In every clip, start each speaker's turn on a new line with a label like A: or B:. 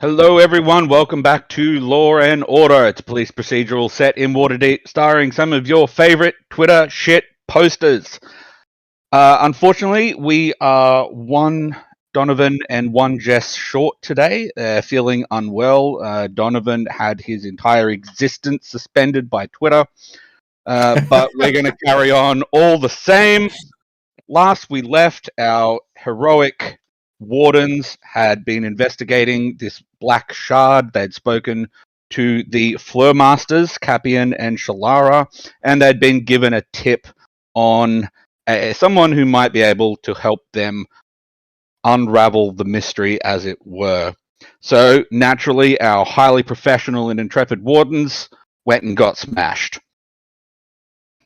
A: Hello, everyone. Welcome back to Law and Order. It's a police procedural set in Waterdeep, starring some of your favorite Twitter shit posters. Unfortunately, we are one Donovan and one Jess short today. They're feeling unwell. Donovan had his entire existence suspended by Twitter, but we're going to carry on all the same. Last we left, our heroic Wardens had been investigating this black shard. They'd spoken to the Fleur Masters, Capian and Shalara, and they'd been given a tip on someone who might be able to help them unravel the mystery, as it were. So, naturally, our highly professional and intrepid Wardens went and got smashed.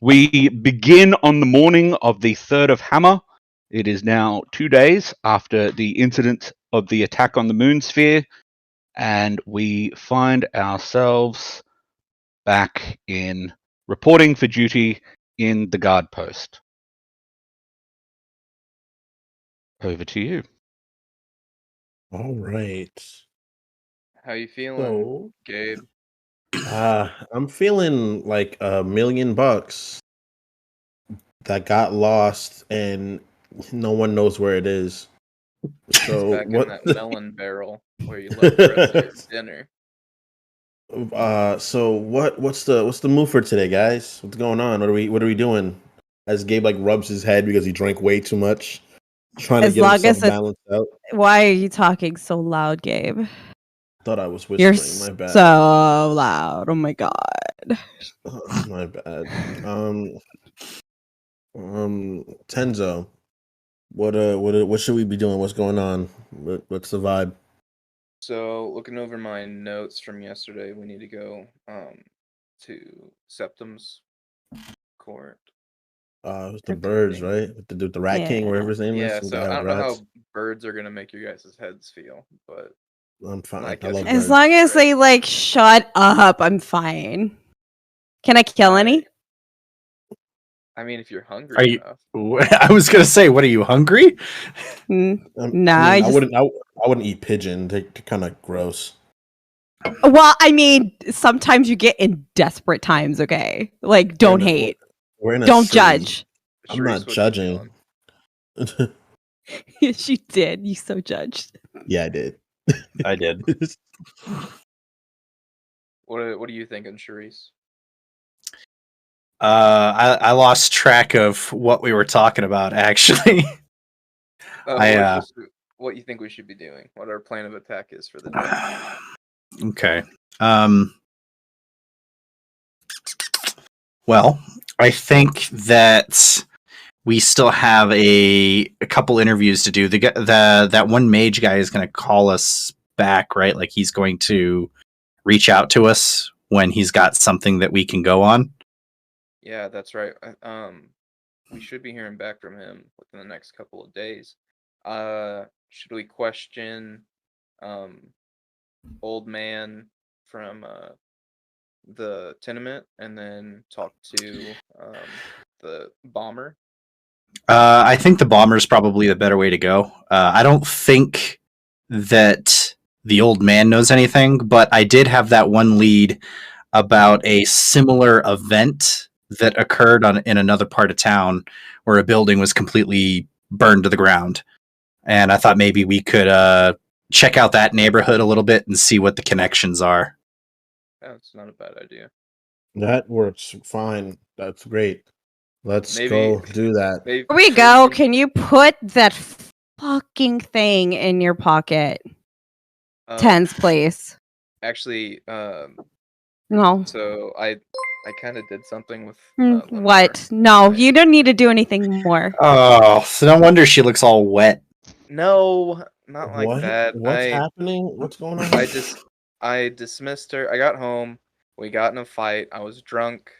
A: We begin on the morning of the 3rd of Hammer. It is now 2 days after the incident of the attack on the moon sphere, and we find ourselves back in reporting for duty in the guard post. Over to you.
B: All right.
C: How you feeling,
B: So,
C: Gabe?
B: I'm feeling like $1,000,000 that got lost and no one knows where it is. So
C: Back
B: what?
C: in that melon barrel where you left the rest of your dinner.
B: So what's the move for today, guys? What's going on? What are we doing? As Gabe like rubs his head because he drank way too much, trying to get himself balanced out.
D: Why are you talking so loud, Gabe?
B: Thought I was
D: You're
B: whispering. My bad.
D: so loud. Oh my god.
B: My bad. Tenzo, what should we be doing? What's going on? What's the vibe?
C: So, looking over my notes from yesterday, we need to go to Septum's court.
B: It was the birds, right? With the Rat King, whatever his name is.
C: Yeah,
B: some
C: so
B: guy
C: I
B: with
C: don't know how
B: rats.
C: birds are gonna make your guys' heads feel, but
B: I'm fine.
C: I
B: I
C: guess
B: love
D: As
B: birds.
D: long as they like shut up, I'm fine. Can I kill any?
C: I mean, if you're hungry
E: Are you?
C: enough.
E: I was gonna say, what are you hungry?
D: Nah,
B: I wouldn't eat pigeon. They're kind of gross.
D: Well, I mean, sometimes you get in desperate times. Okay, like don't hate, don't judge.
B: I'm not judging.
D: She did. You so judged.
B: Yeah, I did.
E: I did.
C: What are you thinking, Charisse?
E: I lost track of what we were talking about. Actually,
C: What you think we should be doing? What our plan of attack is for the day?
E: Okay. Well, I think that we still have a couple interviews to do. That one mage guy is going to call us back, right? Like he's going to reach out to us when he's got something that we can go on.
C: Yeah, that's right. We should be hearing back from him within the next couple of days. Should we question old man from the tenement and then talk to the bomber?
E: I think the bomber is probably the better way to go. I don't think that the old man knows anything, but I did have that one lead about a similar event that occurred in another part of town where a building was completely burned to the ground. And I thought maybe we could check out that neighborhood a little bit and see what the connections are.
C: That's not a bad idea.
B: That works fine. That's great. Let's go do that.
D: Here we go. Can you put that fucking thing in your pocket? Tens, please.
C: Actually,
D: no.
C: So I kind of did something with
D: what? No, you don't need to do anything more.
E: Oh, so no wonder she looks all wet.
C: No, not like that.
B: What's happening? What's going on?
C: I dismissed her. I got home. We got in a fight. I was drunk.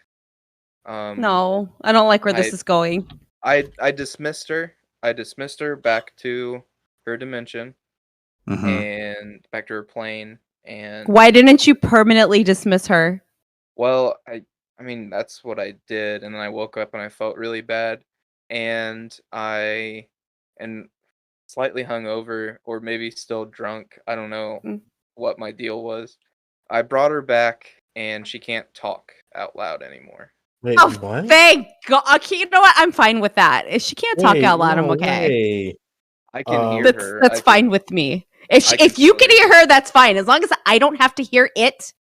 D: No, I don't like where this is going.
C: I dismissed her. I dismissed her back to her dimension and back to her plane. And
D: why didn't you permanently dismiss her?
C: Well, I mean that's what I did, and then I woke up and I felt really bad, and slightly hungover or maybe still drunk. I don't know. what my deal was. I brought her back, and she can't talk out loud anymore.
B: Wait,
D: Oh,
B: what?
D: thank God. Okay, you know what? I'm fine with that. If she can't talk out loud, I'm okay.
B: Way.
C: I can hear
D: That's
C: her.
D: that's fine with me.
C: I
D: If you
C: still
D: can hear her, that's fine. As long as I don't have to hear it,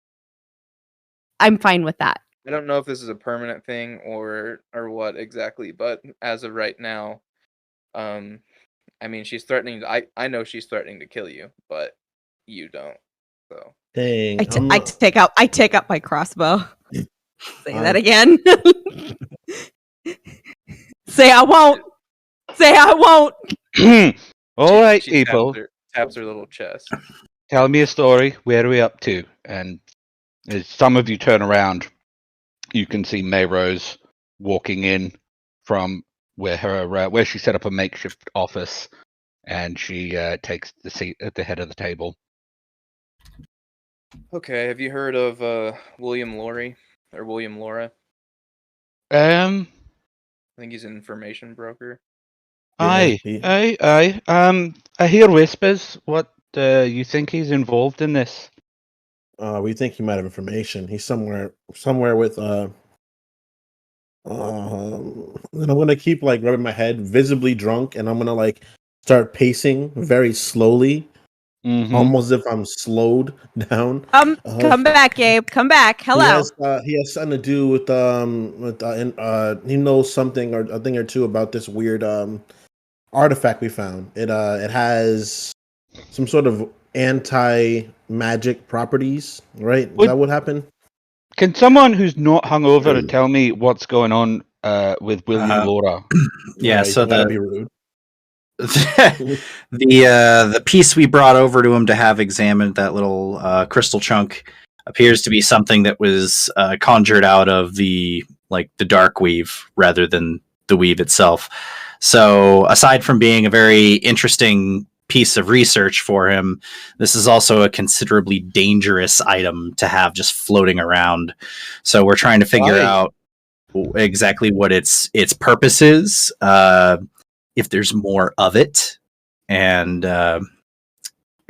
D: I'm fine with that.
C: I don't know if this is a permanent thing or what exactly, but as of right now, I mean, she's threatening. I know she's threatening to kill you, but you don't. So
B: Dang,
D: I take out my crossbow. Say that again. Say I won't. Say I won't.
A: All right,
C: she
A: people.
C: taps her little chest.
A: Tell me a story. Where are we up to? And as some of you turn around, you can see Mayrose walking in from where she set up a makeshift office, and she takes the seat at the head of the table.
C: Okay, have you heard of William Laurie or William Laura?
A: Um,
C: I think he's an information broker.
A: aye. I hear whispers. What you think he's involved in this?
B: We think he might have information. He's somewhere with then I'm gonna keep like rubbing my head, visibly drunk, and I'm gonna like start pacing very slowly, almost as if I'm slowed down.
D: Come back, Gabe. Come back. Hello.
B: He has something to do with he knows something or a thing or two about this weird artifact we found. It has some sort of anti-magic properties, right? Is that what happened?
A: Can someone who's not hungover tell me what's going on with William Laura?
E: Yeah, so
B: that'd be rude.
E: the piece we brought over to him to have examined, that little crystal chunk, appears to be something that was conjured out of the dark weave rather than the weave itself. So aside from being a very interesting piece of research for him, this is also a considerably dangerous item to have just floating around. So we're trying to figure out exactly what its purpose is, if there's more of it, and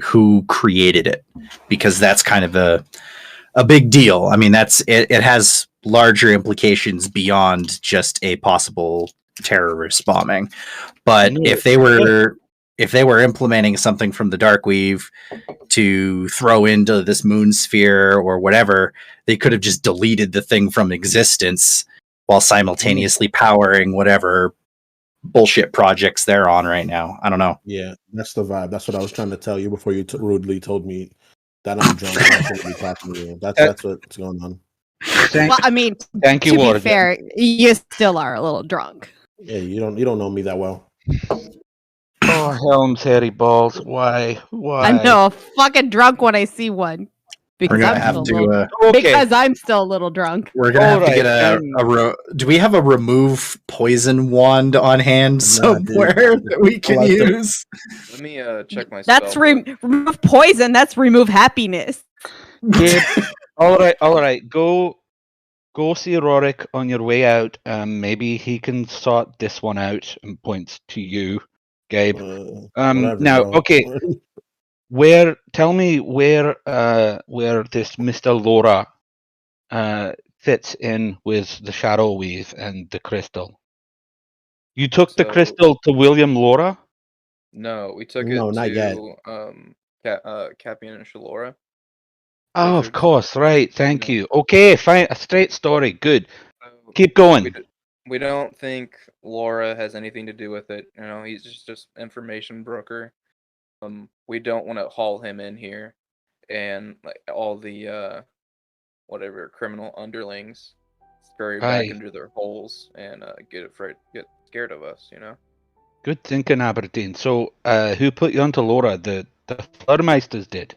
E: who created it, because that's kind of a big deal. I mean, it has larger implications beyond just a possible terrorist bombing. But if they were implementing something from the Darkweave to throw into this moon sphere or whatever, they could have just deleted the thing from existence while simultaneously powering whatever bullshit projects they're on right now. I don't know.
B: Yeah, that's the vibe. That's what I was trying to tell you before you rudely told me that I'm drunk and I shouldn't be talking to you. That's what's going on.
D: Well, I mean,
A: thank you,
D: to be
A: Warden.
D: fair, you still are a little drunk.
B: Yeah, you don't know me that well.
A: Oh, Helm's hairy balls. Why?
D: I know, fucking drunk when I see one. Because I'm still a little drunk.
E: We're gonna have to get do we have a remove poison wand on hand somewhere that we can use?
C: Let me check my
D: That's
C: spell.
D: remove poison. That's remove happiness.
A: Gabe, all right. Go see Rorik on your way out. Maybe he can sort this one out. And points to you, Gabe. Now, okay. Tell me where this Mr. Laura fits in with the Shadow Weave and the crystal. You took the crystal to William Laura?
C: No, we took it to Capian and Shalora.
A: Oh, of course, right. Thank you. Okay, fine. A straight story. Good. Keep going.
C: We don't think Laura has anything to do with it. You know, he's just information broker. We don't want to haul him in here, and like all the whatever criminal underlings scurry back into their holes and get scared of us. You know.
A: Good thinking, Aberdeen. So, who put you onto Laura? The Flurmeisters did.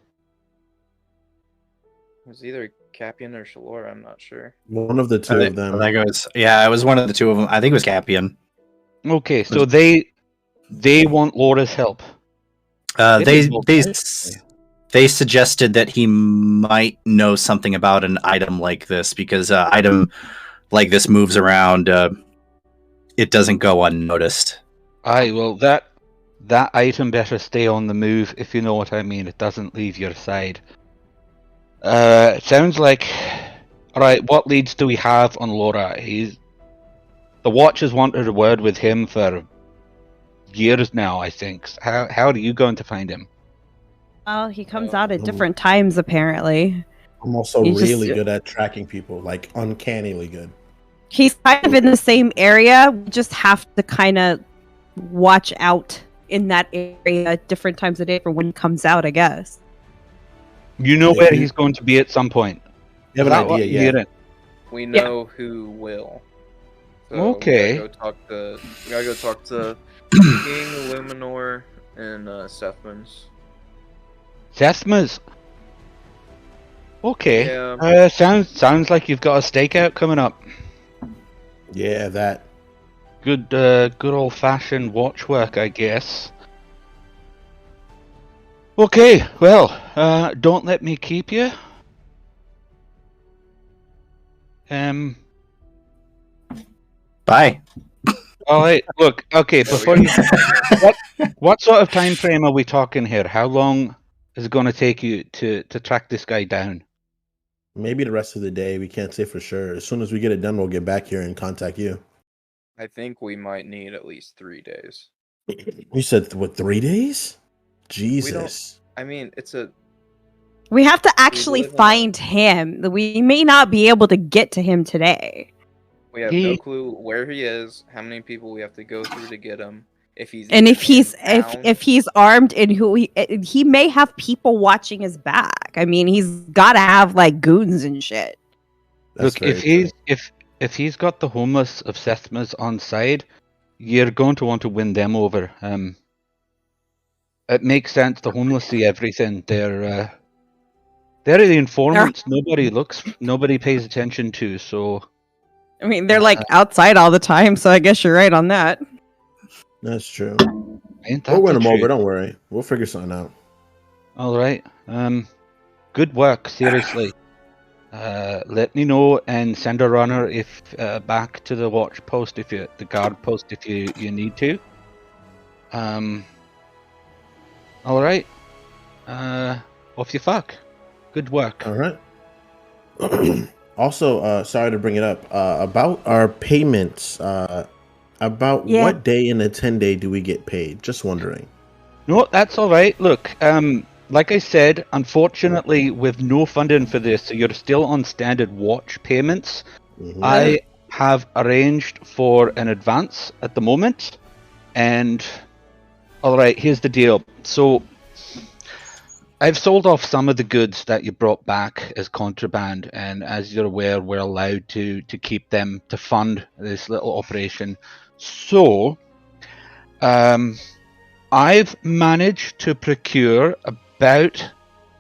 C: It was either Capian or Shalora. I'm not sure.
B: One of the two of them.
E: It was one of the two of them. I think it was Capian.
A: Okay, so they want Laura's help.
E: They suggested that he might know something about an item like this, because item like this moves around. It doesn't go unnoticed.
A: Well, that item better stay on the move, if you know what I mean. It doesn't leave your side. It sounds like... Alright, what leads do we have on Laura? The Watch has wanted a word with him for years now, I think. How are you going to find him?
D: Well, he comes out at different times, apparently.
B: I'm also really good at tracking people, like uncannily good.
D: He's kind of in the same area. We just have to kind of watch out in that area at different times of day for when he comes out, I guess.
A: You know where he's going to be at some point.
B: You have an idea, yeah.
C: We know who will. So
A: okay.
C: We gotta go talk to King, Luminor, and Sethmas.
A: Sethmas? Okay.
C: Yeah.
A: Sounds like you've got a stakeout coming up.
B: Yeah, that.
A: Good old-fashioned watch work, I guess. Okay, well, don't let me keep you.
E: Bye.
A: Alright, look, okay, before you... what sort of time frame are we talking here? How long is it going to take you to track this guy down?
B: Maybe the rest of the day. We can't say for sure. As soon as we get it done, we'll get back here and contact you.
C: I think we might need at least 3 days.
B: You said, what, 3 days? Jesus.
C: I mean,
D: we have to actually find him. We may not be able to get to him today.
C: We have no clue where he is, how many people we have to go through to get him. If he's
D: armed, and he may have people watching his back. I mean, he's got to have like goons and shit.
A: Look, if he's got the homeless of Sethmas on side, you're going to want to win them over. It makes sense. The homeless see everything. They're the informants. Nobody pays attention to. So,
D: I mean, they're like outside all the time. So I guess you're right on that.
B: That's true.
A: Ain't that
B: we'll win them
A: truth?
B: over. Don't worry. We'll figure something out.
A: All right. Good work. Seriously. Let me know and send a runner if back to the watch post the guard post if you need to. All right. Off you fuck. Good work.
B: All right. Also, sorry to bring it up. About our payments. What day in the 10-day do we get paid? Just wondering.
A: No, that's all right. Look, like I said, unfortunately, with no funding for this, so you're still on standard watch payments. Mm-hmm. I have arranged for an advance at the moment, and all right, here's the deal. So I've sold off some of the goods that you brought back as contraband, and as you're aware, we're allowed to keep them to fund this little operation. So, I've managed to procure about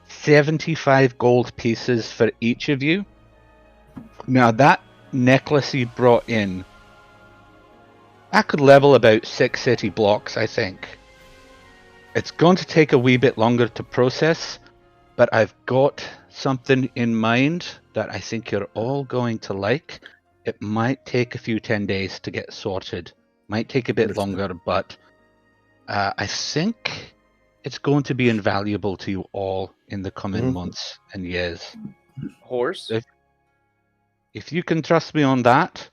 A: 75 gold pieces for each of you. Now, that necklace you brought in, that could level about 6 city blocks, I think. It's going to take a wee bit longer to process, but I've got something in mind that I think you're all going to like. It might take a few 10 days to get sorted. Might take a bit longer, but I think it's going to be invaluable to you all in the coming months and years.
C: Horse?
A: If you can trust me on that,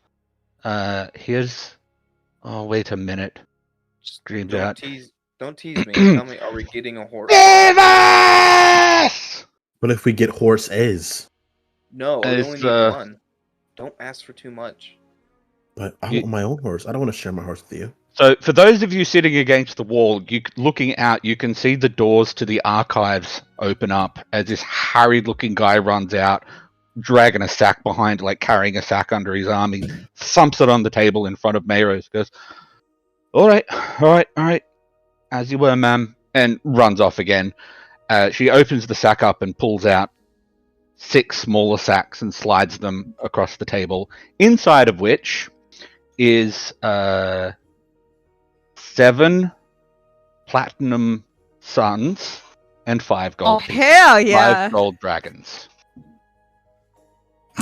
A: here's... Oh, wait a minute.
C: Don't tease me. Tell me, are we getting a horse?
B: What if we get horses?
C: No, we only need one. Don't ask for too much.
B: But I want my own horse. I don't want to share my horse with you.
A: So, for those of you sitting against the wall, looking out, you can see the doors to the archives open up as this harried-looking guy runs out, dragging a sack behind, like carrying a sack under his arm. He thumps it on the table in front of Mayros, goes, all right. As you were, ma'am, and runs off again. She opens the sack up and pulls out 6 smaller sacks and slides them across the table, inside of which is 7 platinum suns and 5 gold.
D: Oh, hell yeah.
A: 5 gold dragons.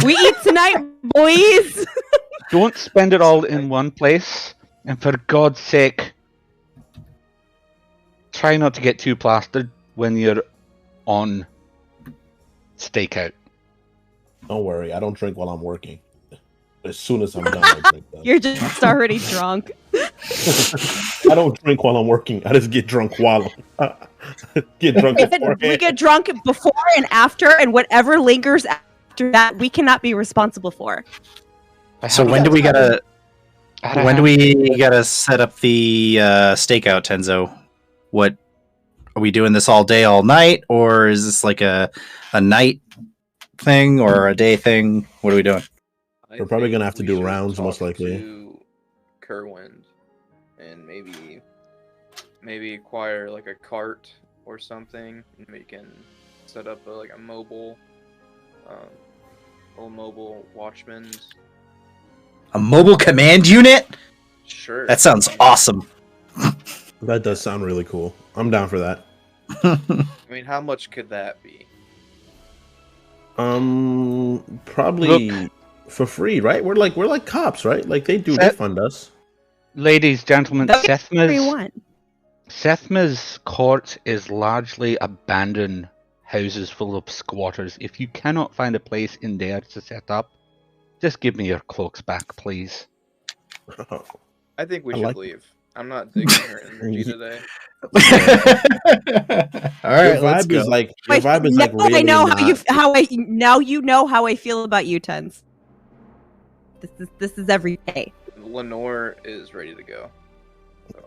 D: We eat tonight, boys!
A: Don't spend it all in one place, and for God's sake, try not to get too plastered when you're on stakeout.
B: Don't worry, I don't drink while I'm working. As soon as I'm done, I drink them.
D: You're just already drunk.
B: I don't drink while I'm working. I just get drunk while I'm get drunk beforehand.
D: We get drunk before and after, and whatever lingers after that, we cannot be responsible for.
E: So when do we gotta set up the stakeout, Tenzo? What are we doing this all day, all night, or is this like a night thing or a day thing? What are we doing?
B: We're probably gonna have to
C: we
B: do
C: should
B: rounds,
C: talk
B: most likely.
C: To Kerwin, and maybe acquire like a cart or something, and we can set up like a mobile, little mobile watchman's.
E: A mobile command unit?
C: Sure.
E: That sounds awesome.
B: That does sound really cool. I'm down for that.
C: I mean, how much could that be?
B: Probably for free, right? We're like cops, right? Like they fund us.
A: Ladies, gentlemen,
D: That's whatever you
A: Sethmas,
D: want.
A: Sethmas Court is largely abandoned houses full of squatters. If you cannot find a place in there to set up, just give me your cloaks back, please.
C: I think we
B: I
C: should
B: like-
C: now I'm not digging her energy today.
E: All right,
B: Your
E: let's
B: vibe
E: go.
B: is like
D: Wait,
B: your vibe is like
D: now I
B: really
D: know
B: not.
D: now you know how I feel about you, Tens. This is every day.
C: Lenore is ready to go.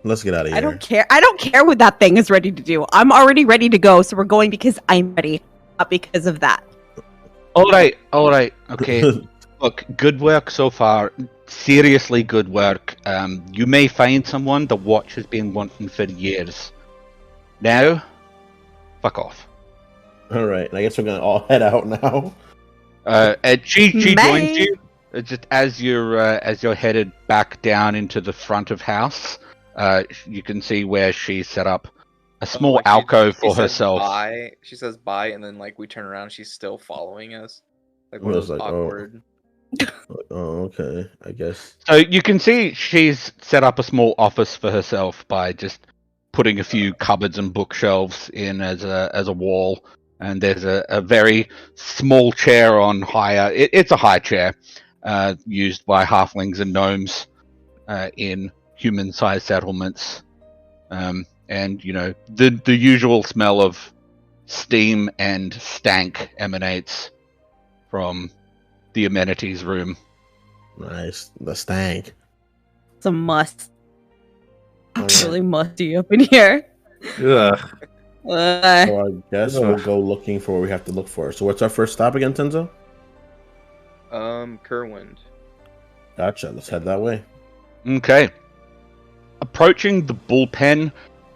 B: Let's get out of here.
D: I don't care. I don't care what that thing is ready to do. I'm already ready to go, so we're going because I'm ready, not because of that.
A: All right, okay. Look, good work so far. Seriously, good work. You may find someone the watch has been wanting for years. Now, fuck off.
B: All right, I guess we're gonna all head out now.
A: She
D: Bye.
A: joins you just as you're headed back down into the front of house. You can see where she set up a small
C: Like,
A: alcove
C: she
A: for
C: says
A: herself.
C: Bye. She says bye, and then like we turn around, she's still following us. Like
B: I
C: one of
B: was
C: those
B: like, oh.
C: awkward.
B: Oh, okay. I guess.
A: So you can see she's set up a small office for herself by just putting a few cupboards and bookshelves in as a wall, and there's a very small chair on higher. It's a high chair, used by halflings and gnomes in human-sized settlements, and you know the usual smell of steam and stank emanates from the amenities room.
B: Nice. The stank.
D: It's a must.
B: All
D: It's
B: right.
D: really musty up in here.
E: Ugh.
B: So I guess we'll go looking for what we have to look for. So what's our first stop again, Tenzo?
C: Kerwin.
B: Gotcha. Let's head that way.
A: Okay. Approaching the bullpen,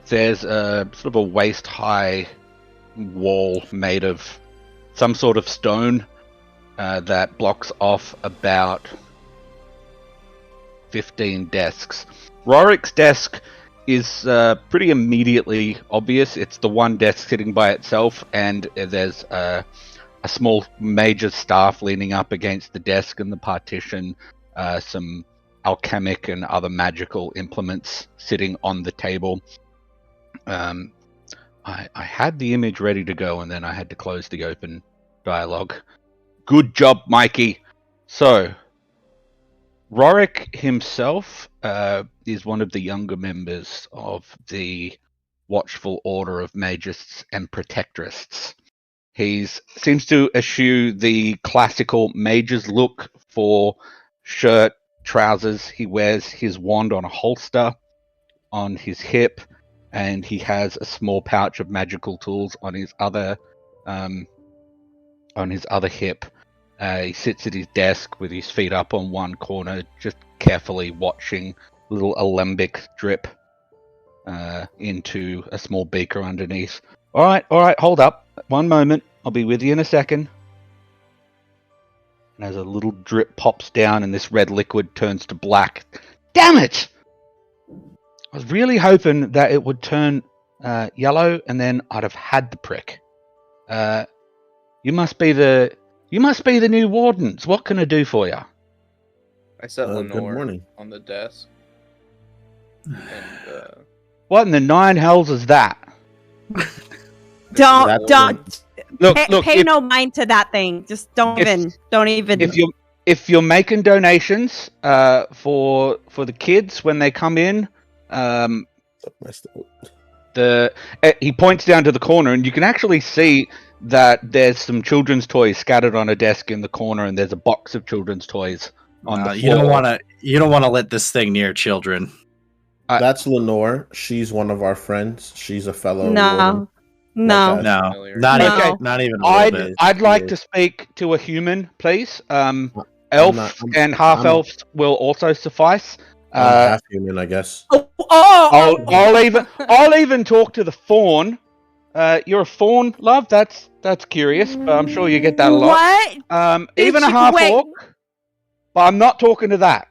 A: there's a sort of a waist-high wall made of some sort of stone that blocks off about 15 desks. Rorik's desk is pretty immediately obvious. It's the one desk sitting by itself, and there's a small major staff leaning up against the desk and the partition, some alchemic and other magical implements sitting on the table. I had the image ready to go, and then I had to close the open dialogue. Good job, Mikey. So, Rorik himself is one of the younger members of the Watchful Order of Magists and Protectorists. He seems to eschew the classical mage's look for shirt, trousers. He wears his wand on a holster on his hip, and he has a small pouch of magical tools on his other hip. He sits at his desk with his feet up on one corner, just carefully watching little alembic drip into a small beaker underneath. All right, hold up. One moment. I'll be with you in a second. And as a little drip pops down and this red liquid turns to black. Damn it! I was really hoping that it would turn yellow and then I'd have had the prick. You must be the new Wardens. What can I do for you?
C: I set
B: Good
C: Lenore
B: morning.
C: on the desk. And
A: What in the nine hells is that?
D: Don't
A: Look,
D: pay no mind to that thing. Just don't even.
A: If you're making donations for the kids when they come in, he points down to the corner, and you can actually see that there's some children's toys scattered on a desk in the corner, and there's a box of children's toys on the floor.
E: You don't want to let this thing near children.
B: That's Lenore. She's one of our friends. She's a fellow.
D: No,
B: warden.
E: Not even a little bit.
A: I'd like to speak to a human, please. Elf and half elves will also suffice.
B: Half human, I guess.
A: I'll even talk to the fawn. You're a fawn, love. That's curious, but I'm sure you get that a lot.
D: What?
A: Even a half orc. But I'm not talking to that.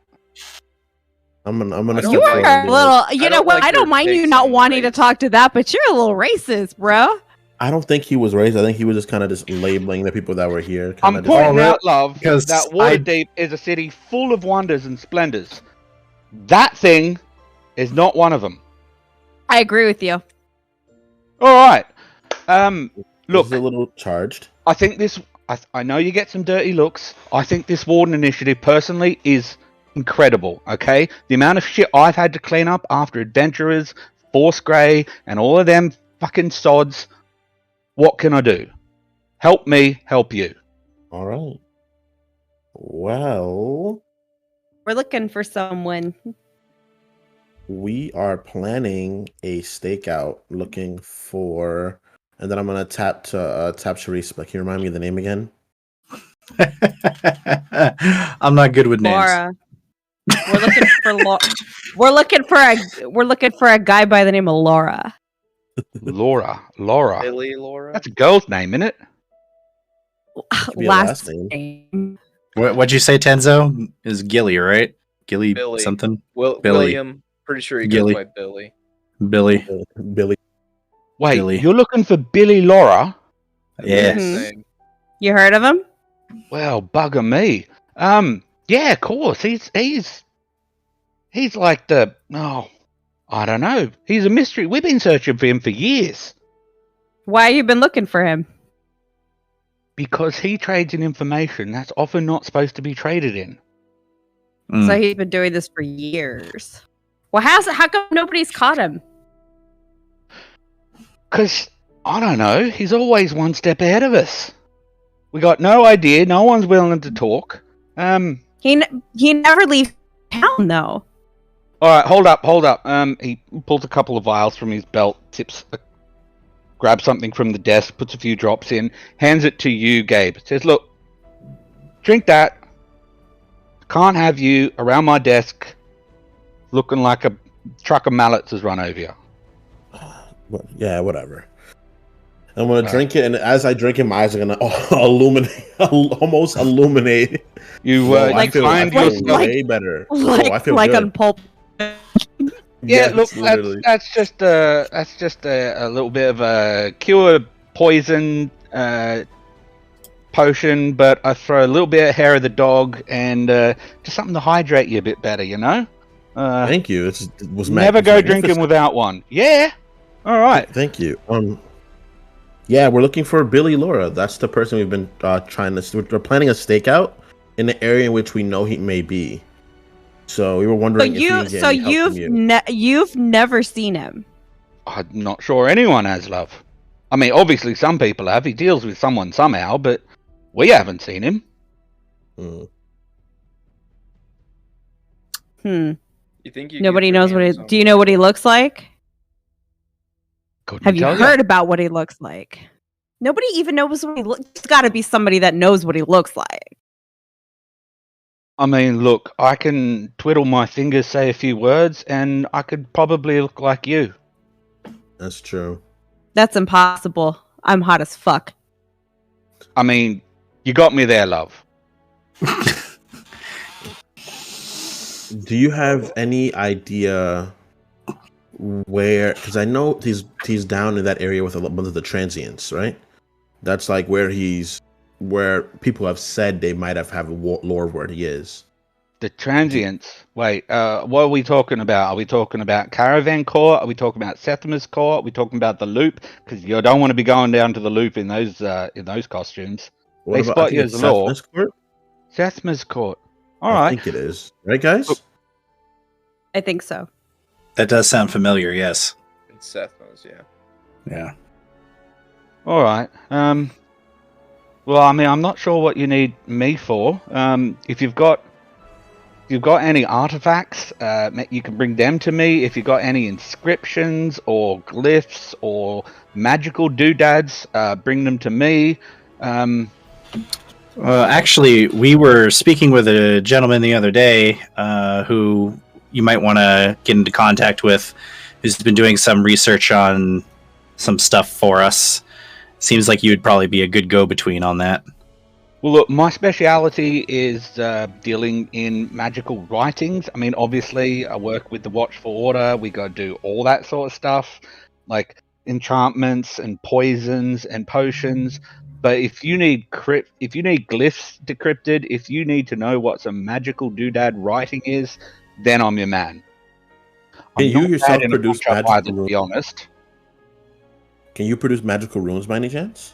B: I'm gonna.
D: You are a little. You know what? I don't mind you not wanting to talk to that, but you're a little racist, bro.
B: I don't think he was racist. I think he was just kind of just labeling the people that were here.
A: I'm pointing out, love, that Waterdeep is a city full of wonders and splendors. That thing is not one of them.
D: I agree with you.
A: All right. Look,
B: he's a little charged.
A: I think this. I know you get some dirty looks. I think this Warden initiative, personally, is incredible. Okay, the amount of shit I've had to clean up after adventurers, Force Grey, and all of them fucking sods. What can I do? Help me, help you.
B: All right. Well,
D: we're looking for someone.
B: We are planning a stakeout, looking for, and then I'm gonna tap Charisse. But can you remind me of the name again?
E: I'm not good with names.
D: Laura. We're looking for We're looking for a guy by the name of Laura.
A: Laura.
C: Billy Laura.
A: That's a girl's name, isn't it?
D: Last name.
E: What'd you say, Tenzo? Is Gilly, right? Billy. Something?
C: Billy. William. Pretty sure he goes by Billy.
E: Billy.
A: Wait,
E: Billy.
A: You're looking for Billy Laura?
E: Yeah.
D: Mm-hmm. You heard of him?
A: Well, bugger me. Yeah, of course. He's like I don't know. He's a mystery. We've been searching for him for years.
D: Why have you been looking for him?
A: Because he trades in information that's often not supposed to be traded in.
D: So he's been doing this for years. Well, how come nobody's caught him?
A: Because, I don't know, he's always one step ahead of us. We got no idea. No one's willing to talk.
D: He never leaves town, though.
A: All right, hold up. He pulls a couple of vials from his belt, grabs something from the desk, puts a few drops in, hands it to you, Gabe. Says, look, drink that. Can't have you around my desk looking like a truck of mallets has run over you.
B: Yeah, whatever. I'm gonna drink it, and as I drink it, my eyes are gonna almost illuminate.
A: You find yourself
B: way better.
D: I feel
B: good.
D: On Pulp.
A: Yeah, look, that's just a little bit of a cure poison potion, but I throw a little bit of hair of the dog and just something to hydrate you a bit better, you know.
B: Thank you. It was
A: never go drinking without one. Yeah. All right.
B: Thank you. Yeah, we're looking for Billy Laura. That's the person we've been trying to. We're planning a stakeout in the area in which we know he may be. So we were wondering.
D: You've never seen him.
A: I'm not sure anyone has, love. I mean, obviously some people have. He deals with someone somehow, but we haven't seen him.
C: You think
D: nobody knows what he? Do you know what he looks like? Have you heard about what he looks like? Nobody even knows what he looks. It's got to be somebody that knows what he looks like.
A: I mean, look, I can twiddle my fingers, say a few words, and I could probably look like you.
B: That's true.
D: That's impossible. I'm hot as fuck.
A: I mean, you got me there, love.
B: Do you have any idea where? Because I know he's down in that area with a bunch of the transients, right? That's like where people have said they might have lore where he is.
A: The transients. Wait, what are we talking about? Are we talking about Caravan Court? Are we talking about Sethmas Court? Are we talking about the Loop? Because you don't want to be going down to the Loop in those costumes.
B: What
A: They
B: about? I
A: spot
B: think
A: you
B: it's
A: as law.
B: Sethmas Court.
A: Sethmas Court. All
B: I
A: right.
B: think it is. Right, guys?
A: Look.
D: I think so.
E: That does sound familiar, yes.
C: It's Sethmas, yeah.
E: Yeah.
A: All right. Well, I mean, I'm not sure what you need me for. If you've got any artifacts, you can bring them to me. If you've got any inscriptions or glyphs or magical doodads, bring them to me.
E: Actually, we were speaking with a gentleman the other day who you might want to get into contact with, who's been doing some research on some stuff for us. Seems like you would probably be a good go-between on that.
A: Well, look, my speciality is dealing in magical writings. I mean, obviously, I work with the Watchful Order. We got to do all that sort of stuff, like enchantments and poisons and potions. But if you need glyphs decrypted, if you need to know what some magical doodad writing is, then I'm your man.
B: Can you
A: not
B: yourself
A: bad in a
B: produce
A: matchup
B: magical
A: either, to
B: runes?
A: be honest.
B: Can you produce magical runes by any chance?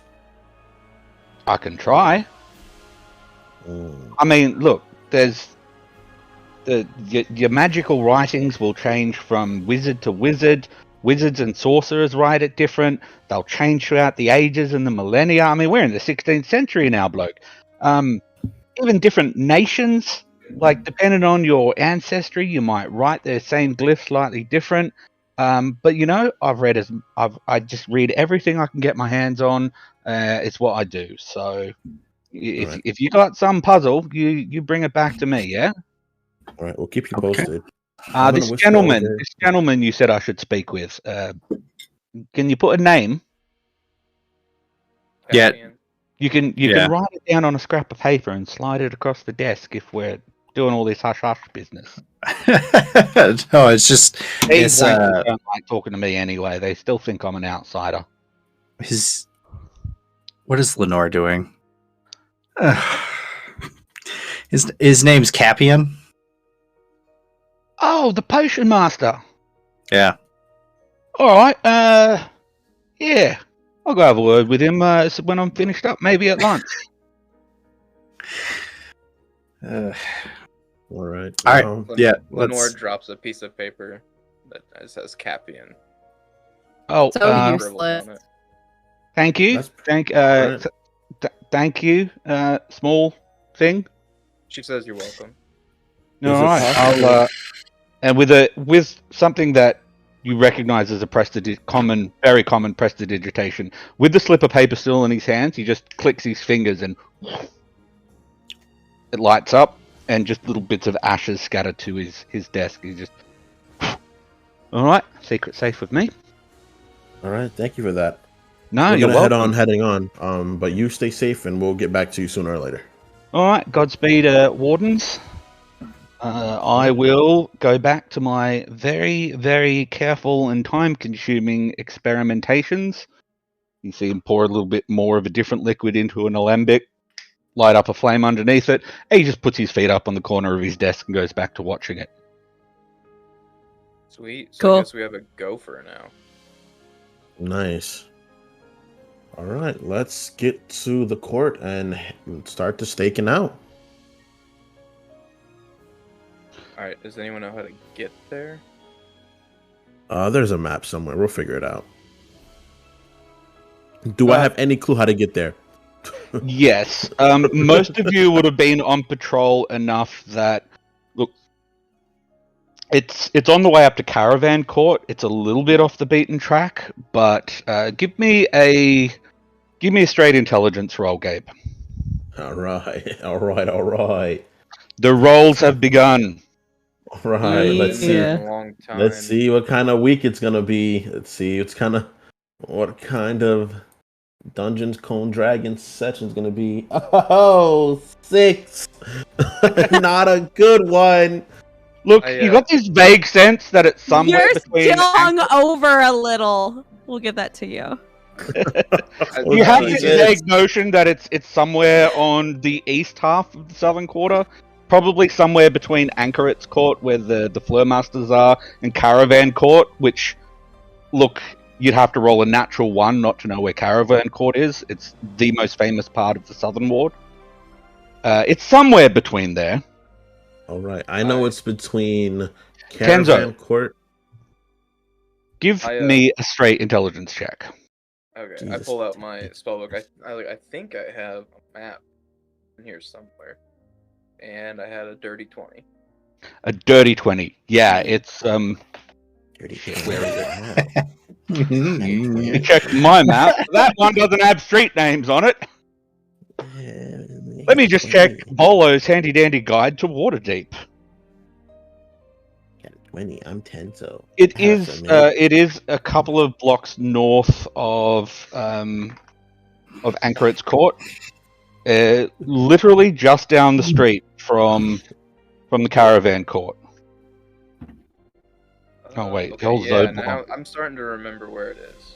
A: I can try.
B: Mm.
A: I mean, look, there's your magical writings will change from wizard to wizard. Wizards and sorcerers write it different. They'll change throughout the ages and the millennia. I mean, we're in the 16th century now, bloke. Even different nations, like depending on your ancestry, you might write the same glyph slightly different. But you know, I just read everything I can get my hands on. It's what I do. So if you got some puzzle, you bring it back to me, yeah?
B: All right, we'll keep you
E: Okay.
B: posted. I'm
A: This
B: gonna whisper
A: gentleman,
B: over-
A: you said I should speak with. Can you put a name?
E: Yeah.
C: Caspian.
A: You can
E: Yeah.
A: write it down on a scrap of paper and slide it across the desk if we're doing all this hush hush business.
E: No, it's just
A: These
E: it's
A: wankers don't like talking to me anyway. They still think I'm an outsider.
E: what is Lenore doing? His name's Capian.
A: Oh, the potion master.
E: Yeah.
A: All right. Yeah. I'll go have a word with him when I'm finished up. Maybe at lunch.
B: All right.
E: All right. Yeah.
C: Lenore
E: let's-
C: drops a piece of paper that says Capian.
A: Oh,
D: So
C: useless.
D: useless.
A: thank you.
B: That's-
A: Thank thank you. Small thing.
C: She says you're welcome.
B: Is
A: All
B: it
A: right.
B: possible-
A: I'll and with something that you recognize as a very common prestidigitation. With the slip of paper still in his hands, he just clicks his fingers and it lights up, and just little bits of ashes scattered to his desk. He just, all right, secret safe with me.
B: All right, thank you for that.
A: No,
B: We're
A: you're
B: gonna
A: welcome.
B: heading on. But you stay safe, and we'll get back to you sooner or later.
A: All right, Godspeed, Wardens. I will go back to my very, very careful and time-consuming experimentations. You see him pour a little bit more of a different liquid into an alembic, light up a flame underneath it, and he just puts his feet up on the corner of his desk and goes back to watching it.
C: Sweet. So
D: Cool.
C: I guess we have a gopher now.
B: Nice. All right, let's get to the court and start the staking out.
C: Alright, does anyone know how to get there?
B: There's a map somewhere. We'll figure it out. Do I have any clue how to get there?
A: Yes. Most of you would have been on patrol enough that, look, it's on the way up to Caravan Court. It's a little bit off the beaten track, but give me a straight intelligence roll, Gabe.
B: All right.
A: The rolls have begun.
B: All right. Let's see.
D: Yeah.
C: A long time.
B: Let's see what kind of week it's gonna be. Let's see. What kind of Dungeons Cone Dragon session's gonna be. Oh, 6. Not a good one.
A: Look,
C: I,
A: you got this vague sense that it's somewhere
D: You're
A: between.
D: still over a little. We'll give that to you.
A: You have
B: Okay,
A: this
B: yes.
A: vague notion that it's somewhere on the east half of the southern quarter, probably somewhere between Anchoret's Court, where the Fleur Masters are, and Caravan Court, which, look, you'd have to roll a natural 1 not to know where Caravan Court is. It's the most famous part of the Southern Ward. It's somewhere between there.
B: All right. I know it's between Caravan
A: Kenzo,
B: Court.
A: give me a straight intelligence check.
C: Okay,
B: Jesus.
C: I pull out my spellbook. I think I have a map in here somewhere, and I had a dirty 20.
A: A dirty 20. Yeah, it's
B: Dirty
A: shit, where is it?
B: it?
A: You check my map. That one doesn't have street names on it. Let me just check Bolo's handy dandy guide to Waterdeep.
B: Got a 20. I'm 10, so
A: It is a couple of blocks north of Anchoret's Court. Literally just down the street from the Caravan Court. Oh wait,
C: Okay,
A: hell's
C: yeah,
A: Zobon.
C: now I'm starting to remember where it is.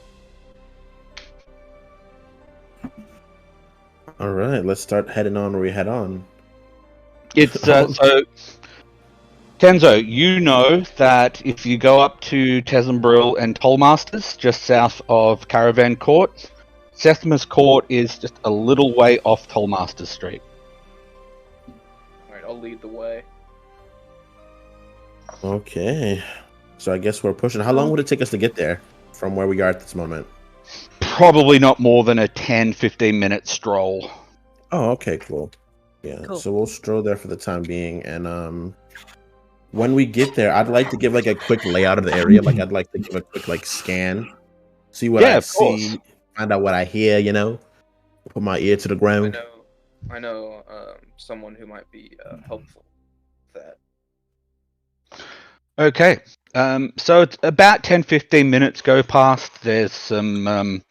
B: All right, let's start heading on where we head on.
A: It's so Kenzo, you know that if you go up to Tezumbril and Tollmasters, just south of Caravan Court, Sethmas Court is just a little way off Tollmasters Street.
C: Alright, I'll lead the way.
B: Okay. So I guess we're pushing. How long would it take us to get there from where we are at this moment?
A: Probably not more than a 10-15 minute stroll.
B: Oh, okay, cool. Yeah,
D: Cool.
B: so we'll stroll there for the time being, and when we get there, I'd like to give like a quick layout of the area. Like I'd like to give a quick like scan, see what I
A: of
B: see,
A: course.
B: find out what I hear. You know, put my ear to the ground.
C: I know someone who might be helpful with that.
A: Okay. So it's about 10-15 minutes go past. There's some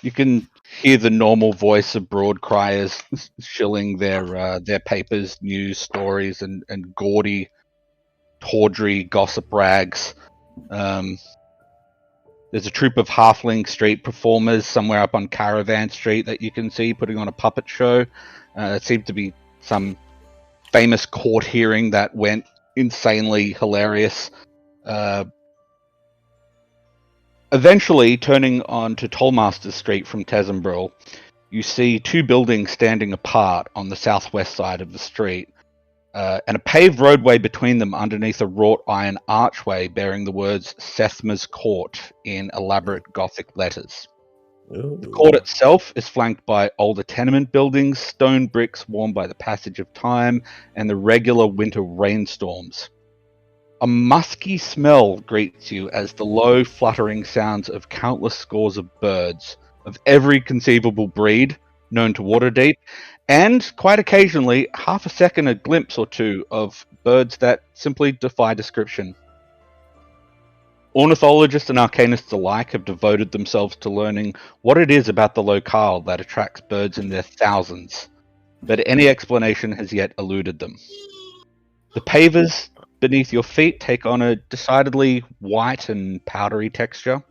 A: you can hear the normal voice of broad criers shilling their papers, news stories, and gaudy, tawdry gossip rags. There's a troupe of halfling street performers somewhere up on Caravan Street that you can see putting on a puppet show. It seemed to be some famous court hearing that went insanely hilarious. Eventually, turning onto Tollmaster Street from Tezumbril, you see two buildings standing apart on the southwest side of the street, and a paved roadway between them underneath a wrought iron archway bearing the words Sethmas Court in elaborate Gothic letters. The court itself is flanked by older tenement buildings, stone bricks worn by the passage of time, and the regular winter rainstorms. A musky smell greets you as the low, fluttering sounds of countless scores of birds of every conceivable breed known to Waterdeep, and quite occasionally, half a second a glimpse or two of birds that simply defy description. Ornithologists and arcanists alike have devoted themselves to learning what it is about the locale that attracts birds in their thousands, but any explanation has yet eluded them. The pavers beneath your feet take on a decidedly white and powdery texture.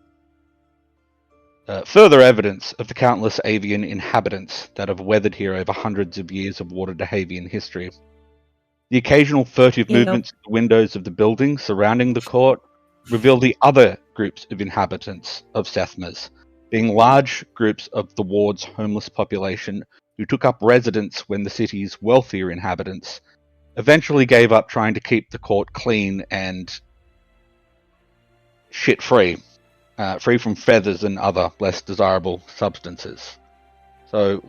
A: Further evidence of the countless avian inhabitants that have weathered here over hundreds of years of Waterdeephavian history. The occasional furtive movements in the windows of the buildings surrounding the court reveal the other groups of inhabitants of Sethmas, being large groups of the ward's homeless population who took up residence when the city's wealthier inhabitants eventually gave up trying to keep the court clean and shit-free, free from feathers and other less desirable substances. So,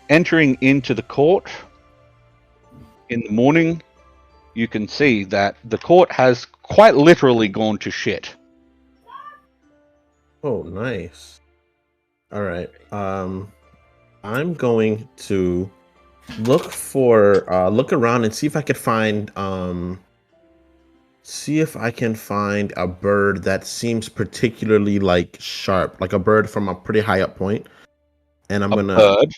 A: entering into the court in the morning, you can see that the court has quite literally gone to shit.
B: Oh, nice. All right. I'm going to look around and see if I could find a bird that seems particularly like sharp, like a bird from a pretty high up point. And I'm
A: Bird?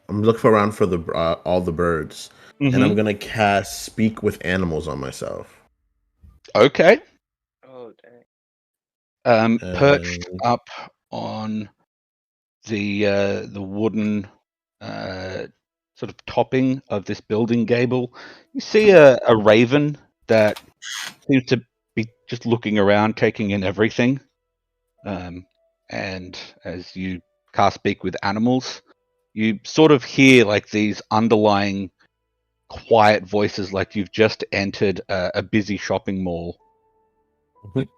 B: looking around for the all the birds,
A: Mm-hmm.
B: and I'm gonna cast Speak with Animals on myself.
A: Okay.
C: Oh dang.
A: Perched up on the wooden sort of topping of this building gable, you see a raven that seems to be just looking around, taking in everything. And as you cast Speak with Animals, you sort of hear like these underlying quiet voices, like you've just entered a busy shopping mall.
B: Mhm.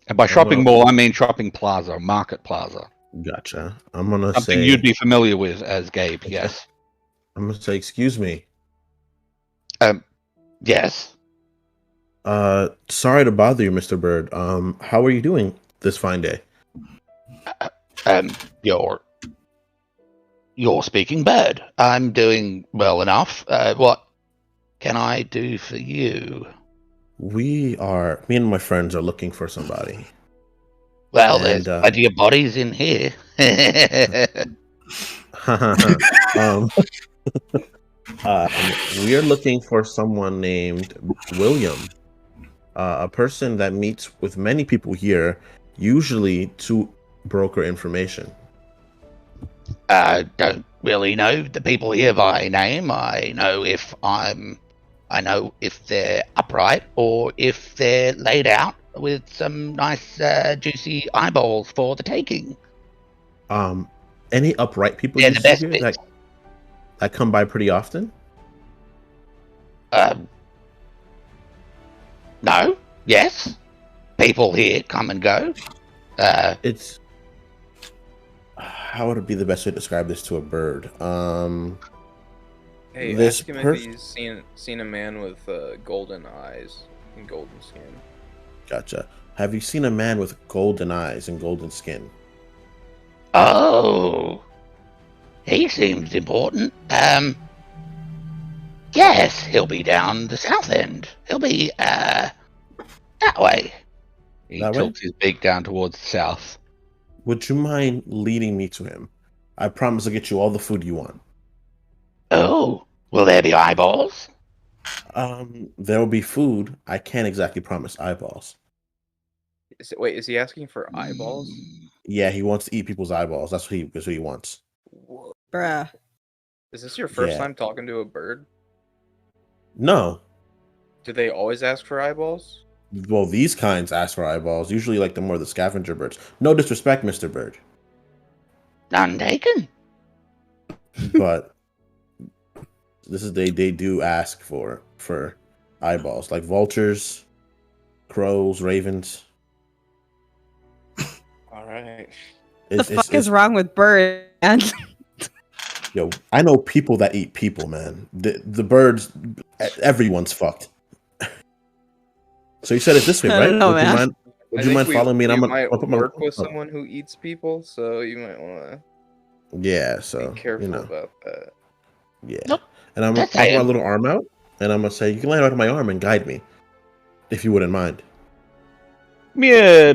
A: And by shopping mall, I mean shopping plaza, market plaza.
B: Gotcha. I'm gonna
A: Something
B: say
A: you'd be familiar with as Gabe, yes.
B: I'm gonna say, excuse me.
A: Yes.
B: Sorry to bother you, Mr. Bird. How are you doing this fine day?
A: You're speaking bird. I'm doing well enough. What can I do for you?
B: Me and my friends are looking for somebody.
A: Well,
B: And,
A: there's plenty of bodies in here.
B: We are looking for someone named William, a person that meets with many people here, usually to broker information.
A: I don't really know the people here by name. I know if they're upright or if they're laid out with some nice juicy eyeballs for the taking.
B: Any upright people
A: They're
B: you
A: the
B: see
A: best
B: here
A: bits.
B: that come by pretty often?
A: No. Yes. People here come and go.
B: It's how would it be the best way to describe this to a bird?
C: Hey,
B: This
C: ask him if
B: person-
C: he's seen a man with golden eyes and golden skin.
B: Gotcha. Have you seen a man with golden eyes and golden skin?
A: Oh, he seems important. Yes, he'll be down the south end. He'll be that way. He
B: That way?
A: tilts his beak down towards the south.
B: Would you mind leading me to him? I promise I'll get you all the food you want.
A: Oh, will there be eyeballs?
B: There will be food. I can't exactly promise eyeballs.
C: Is he asking for eyeballs?
B: Yeah, he wants to eat people's eyeballs. That's what he wants.
C: Whoa.
D: Bruh.
C: Is this your first
B: Yeah.
C: time talking to a bird?
B: No.
C: Do they always ask for eyeballs?
B: Well, these kinds ask for eyeballs. Usually, like the more the scavenger birds. No disrespect, Mr. Bird,
A: None taken.
B: but this is they do ask for eyeballs, like vultures, crows, ravens.
C: All right.
D: What the fuck is wrong with birds?
B: Yo, I know people that eat people, man. The birds, everyone's fucked. So you said it this way,
D: I
B: right?
D: don't know, man.
B: Would you mind following me? And I'm
C: might
B: gonna put my
C: work with someone who eats people, so you might want
B: Yeah,
C: to
B: so
C: be careful
B: you know,
C: about that.
B: yeah.
A: Nope.
B: And I'm gonna
A: That's
B: put my
A: it.
B: little arm out, and I'm gonna say, you can land right on my arm and guide me, if you wouldn't mind.
A: Yeah.